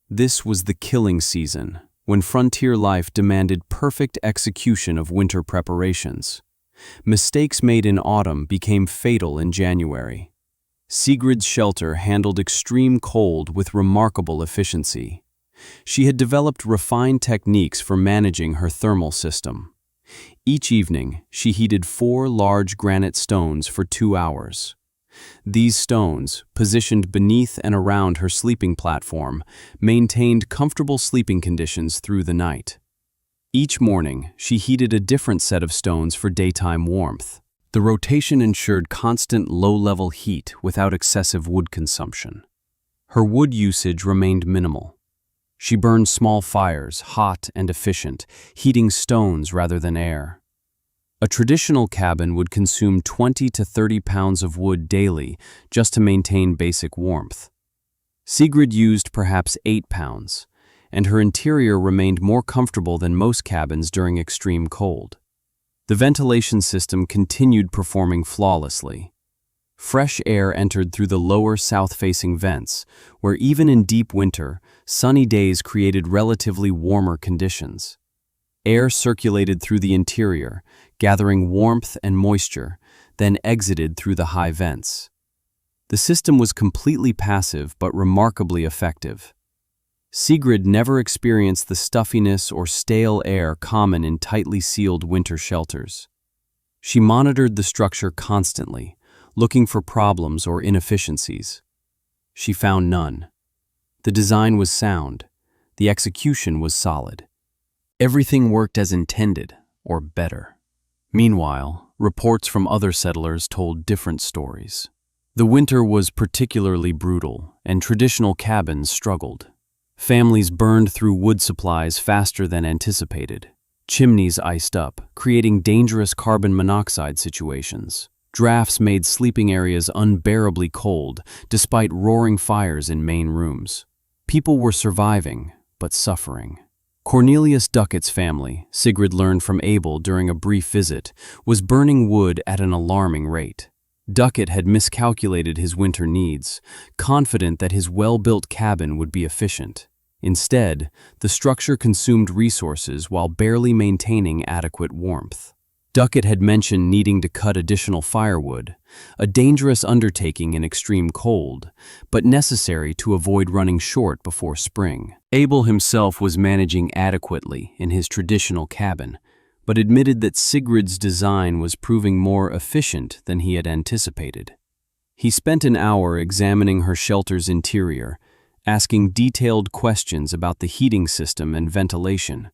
This was the killing season, when frontier life demanded perfect execution of winter preparations. Mistakes made in autumn became fatal in January. Sigrid's shelter handled extreme cold with remarkable efficiency. She had developed refined techniques for managing her thermal system. Each evening, she heated 4 large granite stones for 2 hours. These stones, positioned beneath and around her sleeping platform, maintained comfortable sleeping conditions through the night. Each morning, she heated a different set of stones for daytime warmth. The rotation ensured constant low-level heat without excessive wood consumption. Her wood usage remained minimal. She burned small fires, hot and efficient, heating stones rather than air. A traditional cabin would consume 20 to 30 pounds of wood daily just to maintain basic warmth. Sigrid used perhaps 8 pounds, and her interior remained more comfortable than most cabins during extreme cold. The ventilation system continued performing flawlessly. Fresh air entered through the lower south-facing vents, where even in deep winter, sunny days created relatively warmer conditions. Air circulated through the interior, gathering warmth and moisture, then exited through the high vents. The system was completely passive but remarkably effective. Sigrid never experienced the stuffiness or stale air common in tightly sealed winter shelters. She monitored the structure constantly, looking for problems or inefficiencies. She found none. The design was sound. The execution was solid. Everything worked as intended, or better. Meanwhile, reports from other settlers told different stories. The winter was particularly brutal, and traditional cabins struggled. Families burned through wood supplies faster than anticipated. Chimneys iced up, creating dangerous carbon monoxide situations. Drafts made sleeping areas unbearably cold, despite roaring fires in main rooms. People were surviving, but suffering. Cornelius Duckett's family, Sigrid learned from Abel during a brief visit, was burning wood at an alarming rate. Duckett had miscalculated his winter needs, confident that his well-built cabin would be efficient. Instead, the structure consumed resources while barely maintaining adequate warmth. Duckett had mentioned needing to cut additional firewood, a dangerous undertaking in extreme cold, but necessary to avoid running short before spring. Abel himself was managing adequately in his traditional cabin, but admitted that Sigrid's design was proving more efficient than he had anticipated. He spent an hour examining her shelter's interior, asking detailed questions about the heating system and ventilation.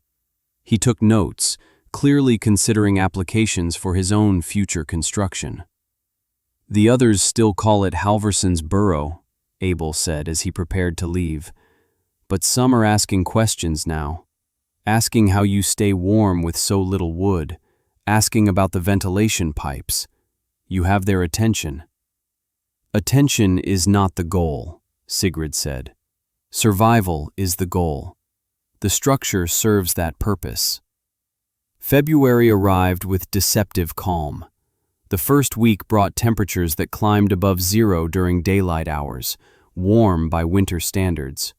He took notes, clearly considering applications for his own future construction. "The others still call it Halverson's Burrow," Abel said as he prepared to leave. "But some are asking questions now. Asking how you stay warm with so little wood, asking about the ventilation pipes. You have their attention." "Attention is not the goal," Sigrid said. "Survival is the goal. The structure serves that purpose." February arrived with deceptive calm. The first week brought temperatures that climbed above zero during daylight hours, warm by winter standards.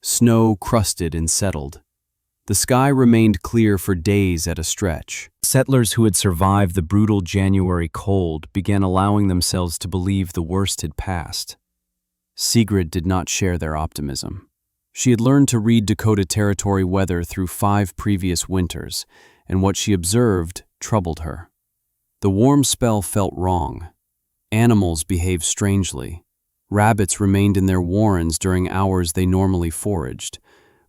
Snow crusted and settled. The sky remained clear for days at a stretch. Settlers who had survived the brutal January cold began allowing themselves to believe the worst had passed. Sigrid did not share their optimism. She had learned to read Dakota Territory weather through 5 previous winters, and what she observed troubled her. The warm spell felt wrong. Animals behaved strangely. Rabbits remained in their warrens during hours they normally foraged.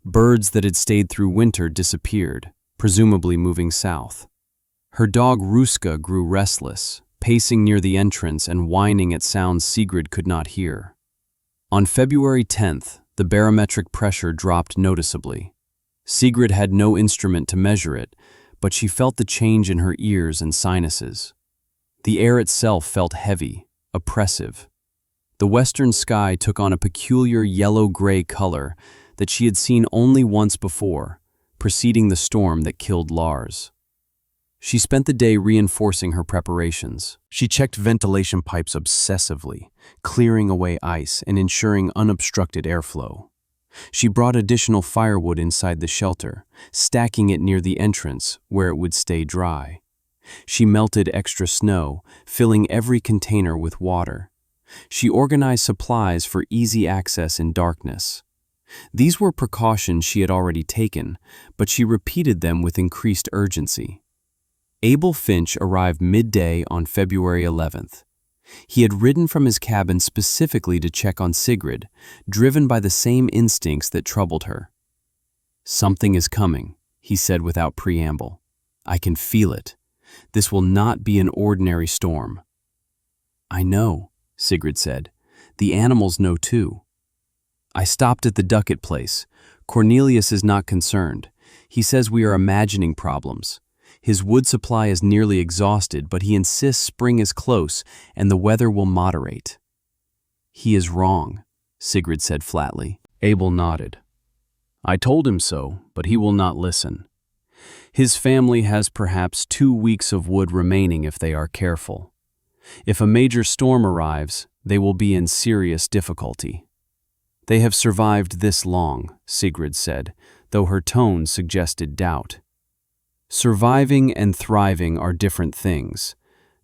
Birds that had stayed through winter disappeared, presumably moving south. Her dog Ruska grew restless, pacing near the entrance and whining at sounds Sigrid could not hear. On February 10th, the barometric pressure dropped noticeably. Sigrid had no instrument to measure it, but she felt the change in her ears and sinuses. The air itself felt heavy, oppressive. The western sky took on a peculiar yellow-gray color that she had seen only once before, preceding the storm that killed Lars. She spent the day reinforcing her preparations. She checked ventilation pipes obsessively, clearing away ice and ensuring unobstructed airflow. She brought additional firewood inside the shelter, stacking it near the entrance where it would stay dry. She melted extra snow, filling every container with water. She organized supplies for easy access in darkness. These were precautions she had already taken, but she repeated them with increased urgency. Abel Finch arrived midday on February 11th. He had ridden from his cabin specifically to check on Sigrid, driven by the same instincts that troubled her. "Something is coming," he said without preamble. "I can feel it. This will not be an ordinary storm." "I know," Sigrid said. "The animals know too." "I stopped at the Duckett place. Cornelius is not concerned. He says we are imagining problems. His wood supply is nearly exhausted, but he insists spring is close and the weather will moderate." "He is wrong," Sigrid said flatly. Abel nodded. "I told him so, but he will not listen. His family has perhaps 2 weeks of wood remaining if they are careful. If a major storm arrives, they will be in serious difficulty." "They have survived this long," Sigrid said, though her tone suggested doubt. "Surviving and thriving are different things.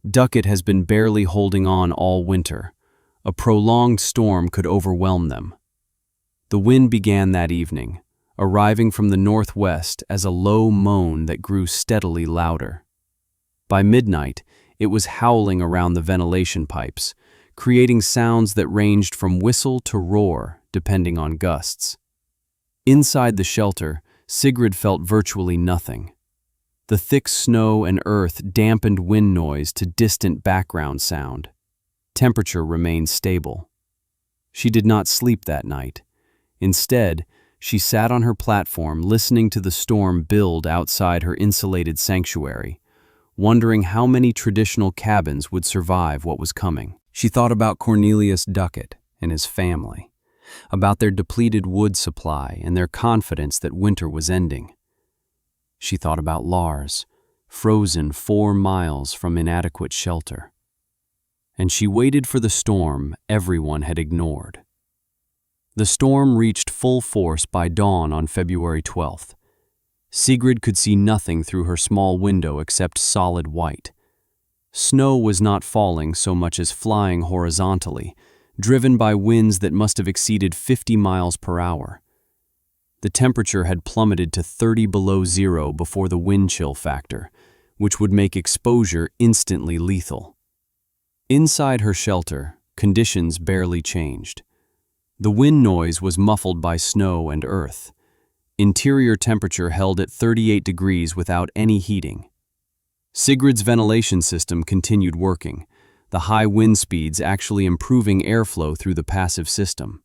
Duckett has been barely holding on all winter. A prolonged storm could overwhelm them." The wind began that evening, arriving from the northwest as a low moan that grew steadily louder. By midnight, it was howling around the ventilation pipes, creating sounds that ranged from whistle to roar, depending on gusts. Inside the shelter, Sigrid felt virtually nothing. The thick snow and earth dampened wind noise to distant background sound. Temperature remained stable. She did not sleep that night. Instead, she sat on her platform listening to the storm build outside her insulated sanctuary, wondering how many traditional cabins would survive what was coming. She thought about Cornelius Duckett and his family, about their depleted wood supply and their confidence that winter was ending. She thought about Lars, frozen 4 miles from inadequate shelter. And she waited for the storm everyone had ignored. The storm reached full force by dawn on February 12th. Sigrid could see nothing through her small window except solid white. Snow was not falling so much as flying horizontally, driven by winds that must have exceeded 50 miles per hour. The temperature had plummeted to 30 below zero before the wind chill factor, which would make exposure instantly lethal. Inside her shelter, conditions barely changed. The wind noise was muffled by snow and earth. Interior temperature held at 38 degrees without any heating. Sigrid's ventilation system continued working, the high wind speeds actually improving airflow through the passive system.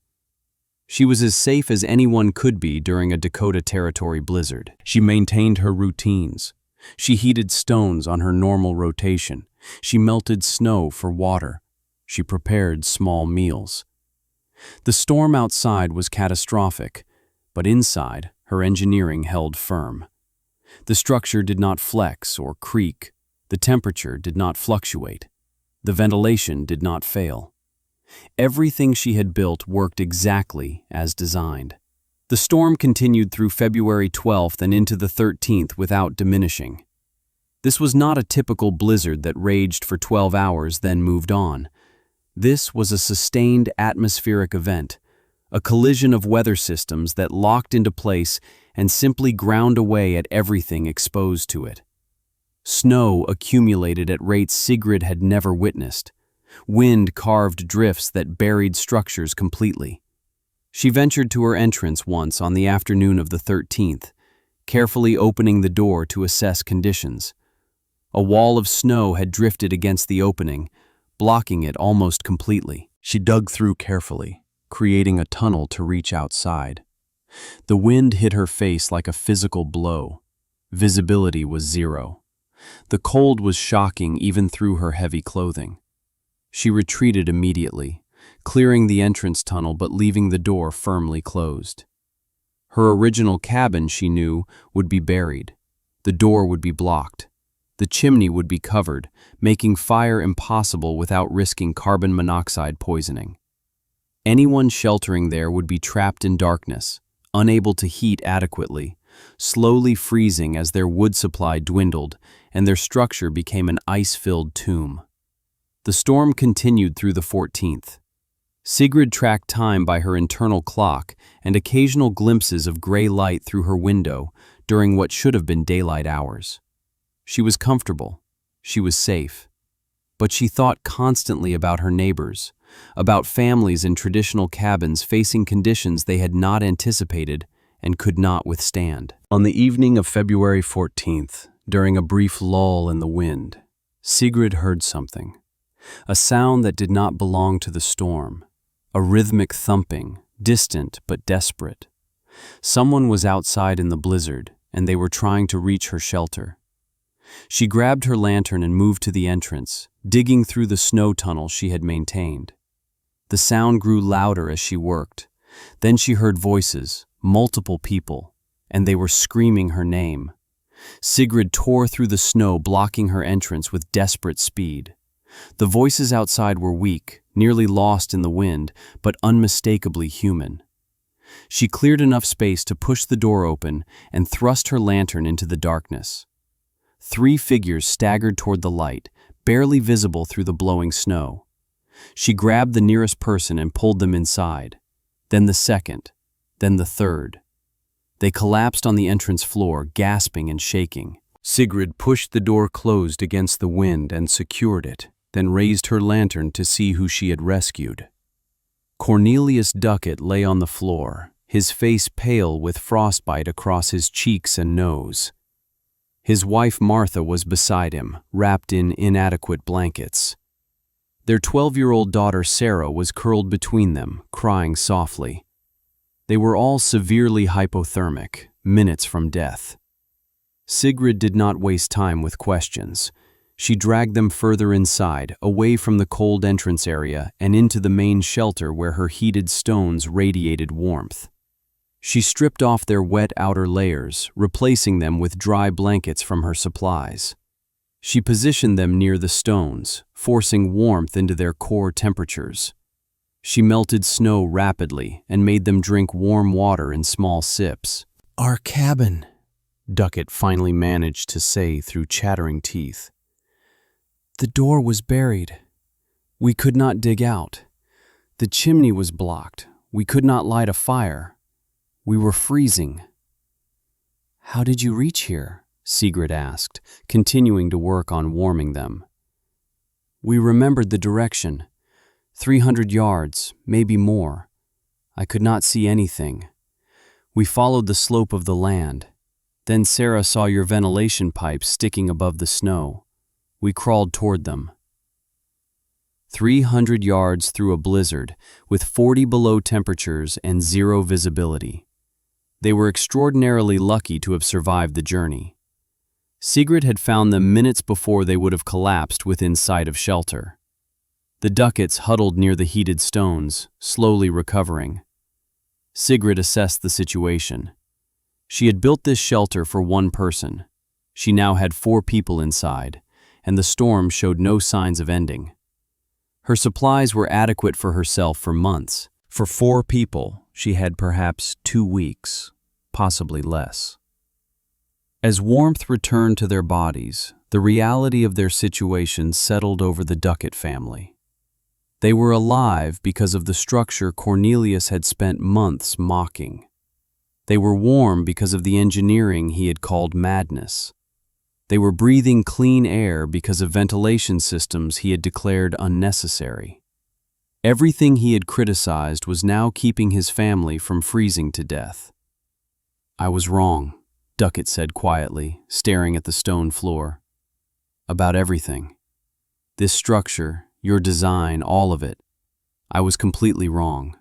She was as safe as anyone could be during a Dakota Territory blizzard. She maintained her routines. She heated stones on her normal rotation. She melted snow for water. She prepared small meals. The storm outside was catastrophic, but inside, her engineering held firm. The structure did not flex or creak. The temperature did not fluctuate. The ventilation did not fail. Everything she had built worked exactly as designed. The storm continued through February 12th and into the 13th without diminishing. This was not a typical blizzard that raged for 12 hours then moved on. This was a sustained atmospheric event, a collision of weather systems that locked into place and simply ground away at everything exposed to it. Snow accumulated at rates Sigrid had never witnessed. Wind carved drifts that buried structures completely. She ventured to her entrance once on the afternoon of the 13th, carefully opening the door to assess conditions. A wall of snow had drifted against the opening, blocking it almost completely. She dug through carefully, creating a tunnel to reach outside. The wind hit her face like a physical blow. Visibility was zero. The cold was shocking even through her heavy clothing. She retreated immediately, clearing the entrance tunnel but leaving the door firmly closed. Her original cabin, she knew, would be buried. The door would be blocked. The chimney would be covered, making fire impossible without risking carbon monoxide poisoning. Anyone sheltering there would be trapped in darkness, unable to heat adequately, slowly freezing as their wood supply dwindled and their structure became an ice-filled tomb. The storm continued through the 14th. Sigrid tracked time by her internal clock and occasional glimpses of gray light through her window during what should have been daylight hours. She was comfortable. She was safe. But she thought constantly about her neighbors, about families in traditional cabins facing conditions they had not anticipated and could not withstand. On the evening of February 14th, during a brief lull in the wind, Sigrid heard something. A sound that did not belong to the storm. A rhythmic thumping, distant but desperate. Someone was outside in the blizzard, and they were trying to reach her shelter. She grabbed her lantern and moved to the entrance, digging through the snow tunnel she had maintained. The sound grew louder as she worked. Then she heard voices, multiple people, and they were screaming her name. Sigrid tore through the snow, blocking her entrance with desperate speed. The voices outside were weak, nearly lost in the wind, but unmistakably human. She cleared enough space to push the door open and thrust her lantern into the darkness. 3 figures staggered toward the light, barely visible through the blowing snow. She grabbed the nearest person and pulled them inside. Then the second, then the third. They collapsed on the entrance floor, gasping and shaking. Sigrid pushed the door closed against the wind and secured it, then raised her lantern to see who she had rescued. Cornelius Ducat lay on the floor, his face pale with frostbite across his cheeks and nose. His wife Martha was beside him, wrapped in inadequate blankets. Their 12-year-old daughter Sarah was curled between them, crying softly. They were all severely hypothermic, minutes from death. Sigrid did not waste time with questions. She dragged them further inside, away from the cold entrance area and into the main shelter where her heated stones radiated warmth. She stripped off their wet outer layers, replacing them with dry blankets from her supplies. She positioned them near the stones, forcing warmth into their core temperatures. She melted snow rapidly and made them drink warm water in small sips. "Our cabin," Ducat finally managed to say through chattering teeth. "The door was buried. We could not dig out. The chimney was blocked. We could not light a fire. We were freezing." "How did you reach here?" Sigrid asked, continuing to work on warming them. "We remembered the direction. 300 yards, maybe more. I could not see anything. We followed the slope of the land. Then Sarah saw your ventilation pipes sticking above the snow. We crawled toward them." 300 yards through a blizzard, with 40 below temperatures and zero visibility. They were extraordinarily lucky to have survived the journey. Sigrid had found them minutes before they would have collapsed within sight of shelter. The Ducats huddled near the heated stones, slowly recovering. Sigrid assessed the situation. She had built this shelter for one person. She now had 4 people inside, and the storm showed no signs of ending. Her supplies were adequate for herself for months. For 4 people, she had perhaps 2 weeks, possibly less. As warmth returned to their bodies, the reality of their situation settled over the Ducat family. They were alive because of the structure Cornelius had spent months mocking. They were warm because of the engineering he had called madness. They were breathing clean air because of ventilation systems he had declared unnecessary. Everything he had criticized was now keeping his family from freezing to death. "I was wrong," Ducat said quietly, staring at the stone floor. "About everything. This structure, your design, all of it. I was completely wrong."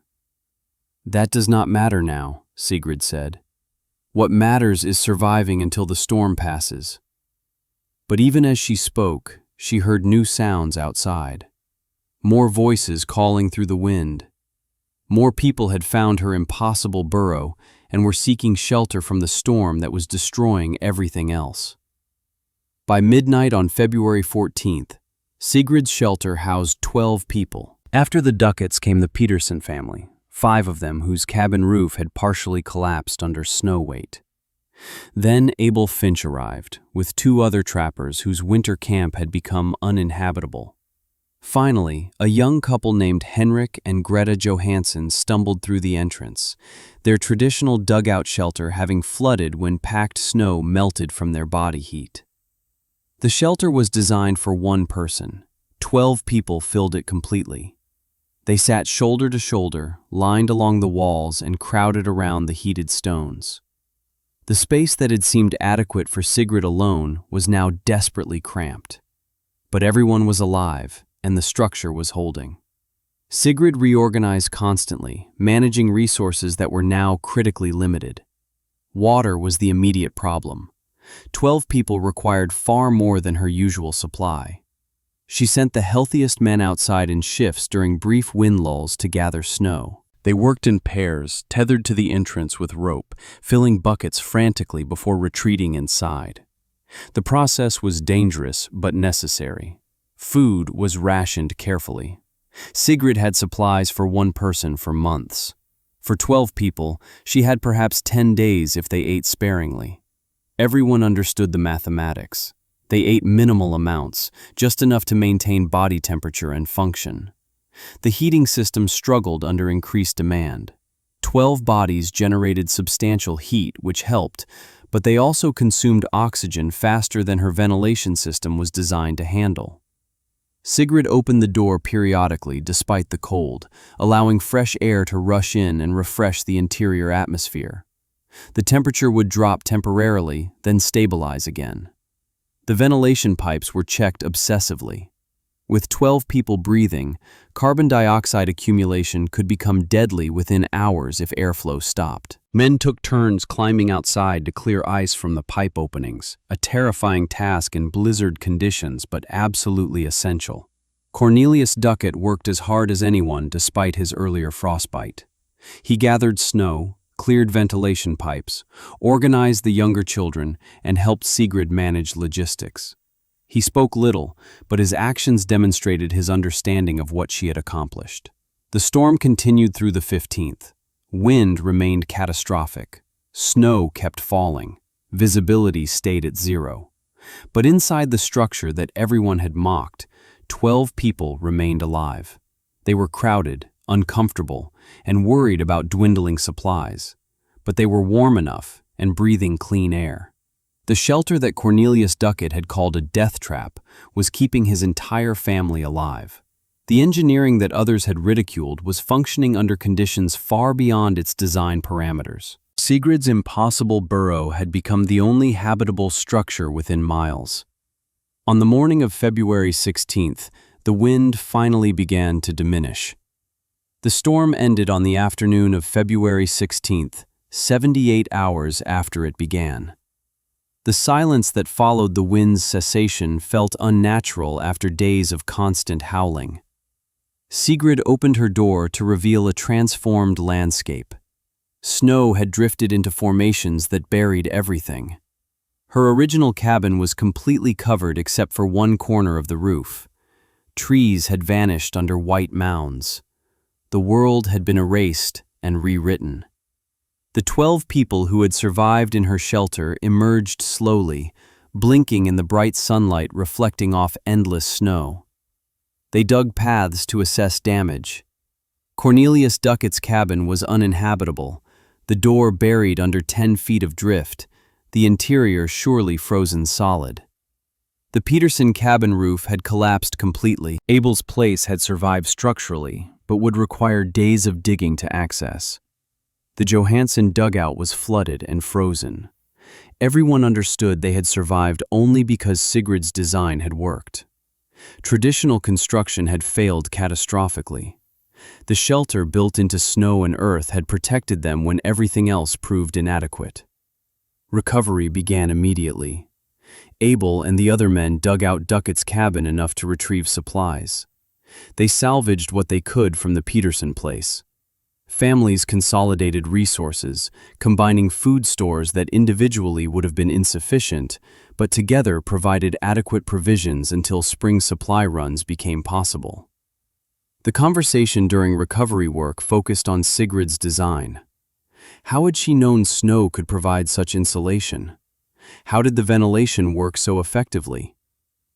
"That does not matter now," Sigrid said. "What matters is surviving until the storm passes." But even as she spoke, she heard new sounds outside. More voices calling through the wind. More people had found her impossible burrow and were seeking shelter from the storm that was destroying everything else. By midnight on February 14th, Sigrid's shelter housed 12 people. After the Ducats came the Peterson family, 5 of them whose cabin roof had partially collapsed under snow weight. Then Abel Finch arrived, with 2 other trappers whose winter camp had become uninhabitable. Finally, a young couple named Henrik and Greta Johansson stumbled through the entrance, their traditional dugout shelter having flooded when packed snow melted from their body heat. The shelter was designed for one person. 12 people filled it completely. They sat shoulder to shoulder, lined along the walls and crowded around the heated stones. The space that had seemed adequate for Sigrid alone was now desperately cramped. But everyone was alive, and the structure was holding. Sigrid reorganized constantly, managing resources that were now critically limited. Water was the immediate problem. 12 people required far more than her usual supply. She sent the healthiest men outside in shifts during brief wind lulls to gather snow. They worked in pairs, tethered to the entrance with rope, filling buckets frantically before retreating inside. The process was dangerous but necessary. Food was rationed carefully. Sigrid had supplies for one person for months. For 12 people, she had perhaps 10 days if they ate sparingly. Everyone understood the mathematics. They ate minimal amounts, just enough to maintain body temperature and function. The heating system struggled under increased demand. 12 bodies generated substantial heat, which helped, but they also consumed oxygen faster than her ventilation system was designed to handle. Sigrid opened the door periodically despite the cold, allowing fresh air to rush in and refresh the interior atmosphere. The temperature would drop temporarily, then stabilize again. The ventilation pipes were checked obsessively. With 12 people breathing, carbon dioxide accumulation could become deadly within hours if airflow stopped. Men took turns climbing outside to clear ice from the pipe openings, a terrifying task in blizzard conditions but absolutely essential. Cornelius Duckett worked as hard as anyone despite his earlier frostbite. He gathered snow, cleared ventilation pipes, organized the younger children, and helped Sigrid manage logistics. He spoke little, but his actions demonstrated his understanding of what she had accomplished. The storm continued through the 15th. Wind remained catastrophic. Snow kept falling. Visibility stayed at 0. But inside the structure that everyone had mocked, 12 people remained alive. They were crowded, uncomfortable, and worried about dwindling supplies. But they were warm enough and breathing clean air. The shelter that Cornelius Duckett had called a death trap was keeping his entire family alive. The engineering that others had ridiculed was functioning under conditions far beyond its design parameters. Sigrid's impossible burrow had become the only habitable structure within miles. On the morning of February 16th, the wind finally began to diminish. The storm ended on the afternoon of February 16th, 78 hours after it began. The silence that followed the wind's cessation felt unnatural after days of constant howling. Sigrid opened her door to reveal a transformed landscape. Snow had drifted into formations that buried everything. Her original cabin was completely covered except for one corner of the roof. Trees had vanished under white mounds. The world had been erased and rewritten. The 12 people who had survived in her shelter emerged slowly, blinking in the bright sunlight reflecting off endless snow. They dug paths to assess damage. Cornelius Duckett's cabin was uninhabitable, the door buried under 10 feet of drift, the interior surely frozen solid. The Peterson cabin roof had collapsed completely. Abel's place had survived structurally, but would require days of digging to access. The Johansson dugout was flooded and frozen. Everyone understood they had survived only because Sigrid's design had worked. Traditional construction had failed catastrophically. The shelter built into snow and earth had protected them when everything else proved inadequate. Recovery began immediately. Abel and the other men dug out Duckett's cabin enough to retrieve supplies. They salvaged what they could from the Peterson place. Families consolidated resources, combining food stores that individually would have been insufficient, but together provided adequate provisions until spring supply runs became possible. The conversation during recovery work focused on Sigrid's design. How had she known snow could provide such insulation? How did the ventilation work so effectively?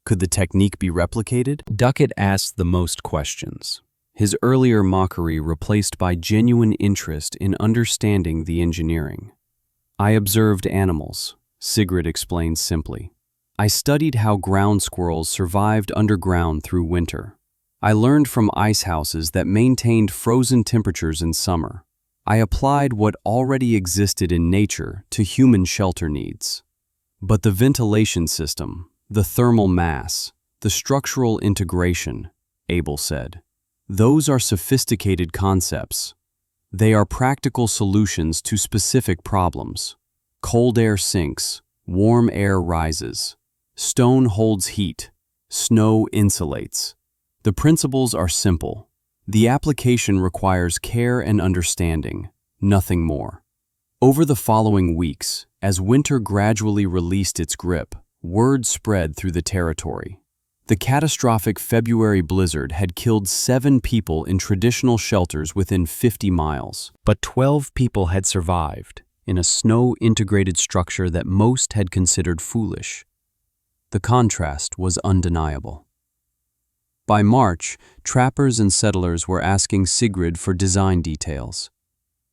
Could the technique be replicated? Duckett asked the most questions. His earlier mockery replaced by genuine interest in understanding the engineering. I observed animals, Sigrid explained simply. I studied how ground squirrels survived underground through winter. I learned from ice houses that maintained frozen temperatures in summer. I applied what already existed in nature to human shelter needs. But the ventilation system, the thermal mass, the structural integration, Abel said. Those are sophisticated concepts. They are practical solutions to specific problems. Cold air sinks, warm air rises. Stone holds heat, snow insulates. The principles are simple. The application requires care and understanding, nothing more. Over the following weeks, as winter gradually released its grip, word spread through the territory. The catastrophic February blizzard had killed 7 people in traditional shelters within 50 miles. But 12 people had survived in a snow-integrated structure that most had considered foolish. The contrast was undeniable. By March, trappers and settlers were asking Sigrid for design details.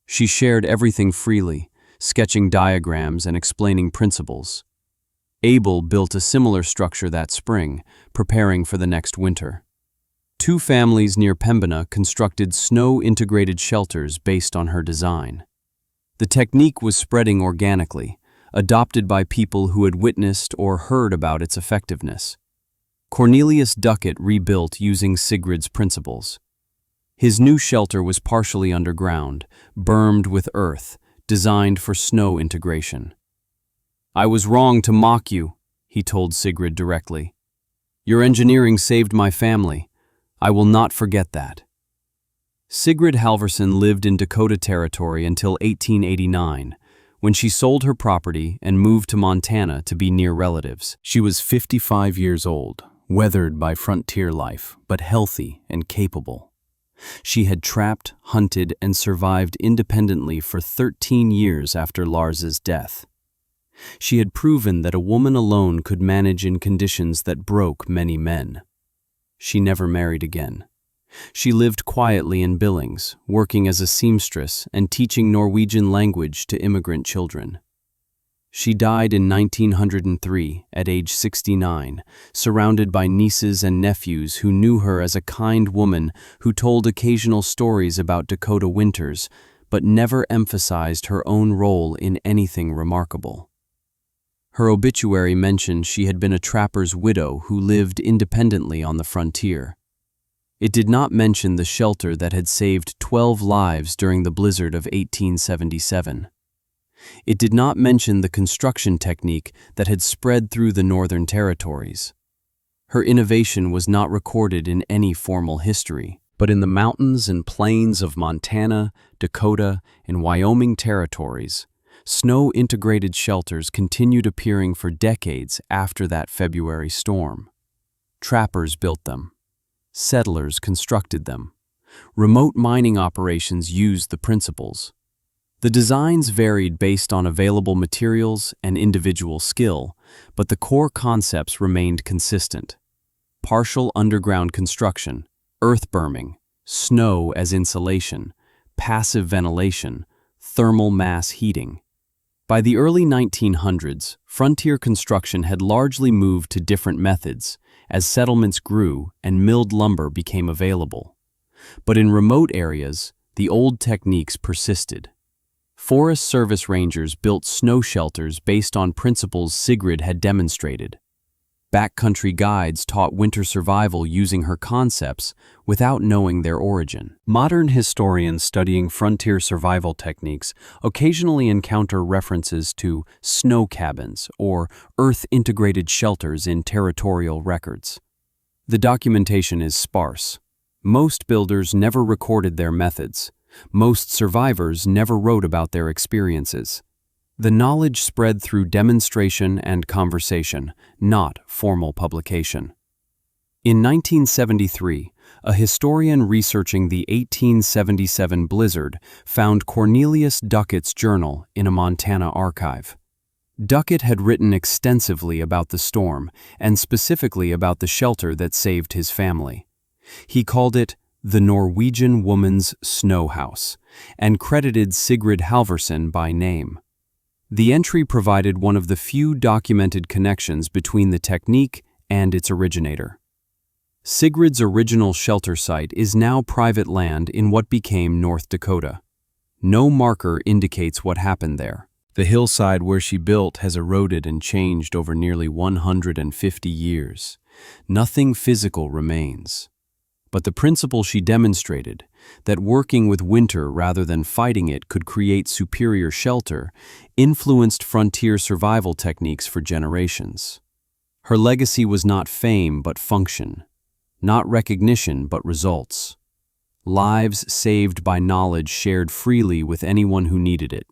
She shared everything freely, sketching diagrams and explaining principles. Abel built a similar structure that spring, preparing for the next winter. Two families near Pembina constructed snow-integrated shelters based on her design. The technique was spreading organically, adopted by people who had witnessed or heard about its effectiveness. Cornelius Duckett rebuilt using Sigrid's principles. His new shelter was partially underground, bermed with earth, designed for snow integration. "I was wrong to mock you," he told Sigrid directly. "Your engineering saved my family. I will not forget that." Sigrid Halvorsen lived in Dakota Territory until 1889, when she sold her property and moved to Montana to be near relatives. She was 55 years old, weathered by frontier life, but healthy and capable. She had trapped, hunted, and survived independently for 13 years after Lars's death. She had proven that a woman alone could manage in conditions that broke many men. She never married again. She lived quietly in Billings, working as a seamstress and teaching Norwegian language to immigrant children. She died in 1903 at age 69, surrounded by nieces and nephews who knew her as a kind woman who told occasional stories about Dakota winters, but never emphasized her own role in anything remarkable. Her obituary mentioned she had been a trapper's widow who lived independently on the frontier. It did not mention the shelter that had saved 12 lives during the blizzard of 1877. It did not mention the construction technique that had spread through the Northern Territories. Her innovation was not recorded in any formal history, but in the mountains and plains of Montana, Dakota, and Wyoming territories, snow-integrated shelters continued appearing for decades after that February storm. Trappers built them. Settlers constructed them. Remote mining operations used the principles. The designs varied based on available materials and individual skill, but the core concepts remained consistent. Partial underground construction, earth berming, snow as insulation, passive ventilation, thermal mass heating. By the early 1900s, frontier construction had largely moved to different methods as settlements grew and milled lumber became available. But in remote areas, the old techniques persisted. Forest Service rangers built snow shelters based on principles Sigrid had demonstrated. Backcountry guides taught winter survival using her concepts without knowing their origin. Modern historians studying frontier survival techniques occasionally encounter references to snow cabins or earth-integrated shelters in territorial records. The documentation is sparse. Most builders never recorded their methods. Most survivors never wrote about their experiences. The knowledge spread through demonstration and conversation, not formal publication. In 1973, a historian researching the 1877 blizzard found Cornelius Duckett's journal in a Montana archive. Duckett had written extensively about the storm and specifically about the shelter that saved his family. He called it the Norwegian Woman's Snow House and credited Sigrid Halvorsen by name. The entry provided one of the few documented connections between the technique and its originator. Sigrid's original shelter site is now private land in what became North Dakota. No marker indicates what happened there. The hillside where she built has eroded and changed over nearly 150 years. Nothing physical remains. But the principle she demonstrated, that working with winter rather than fighting it could create superior shelter, influenced frontier survival techniques for generations. Her legacy was not fame but function, not recognition but results. Lives saved by knowledge shared freely with anyone who needed it.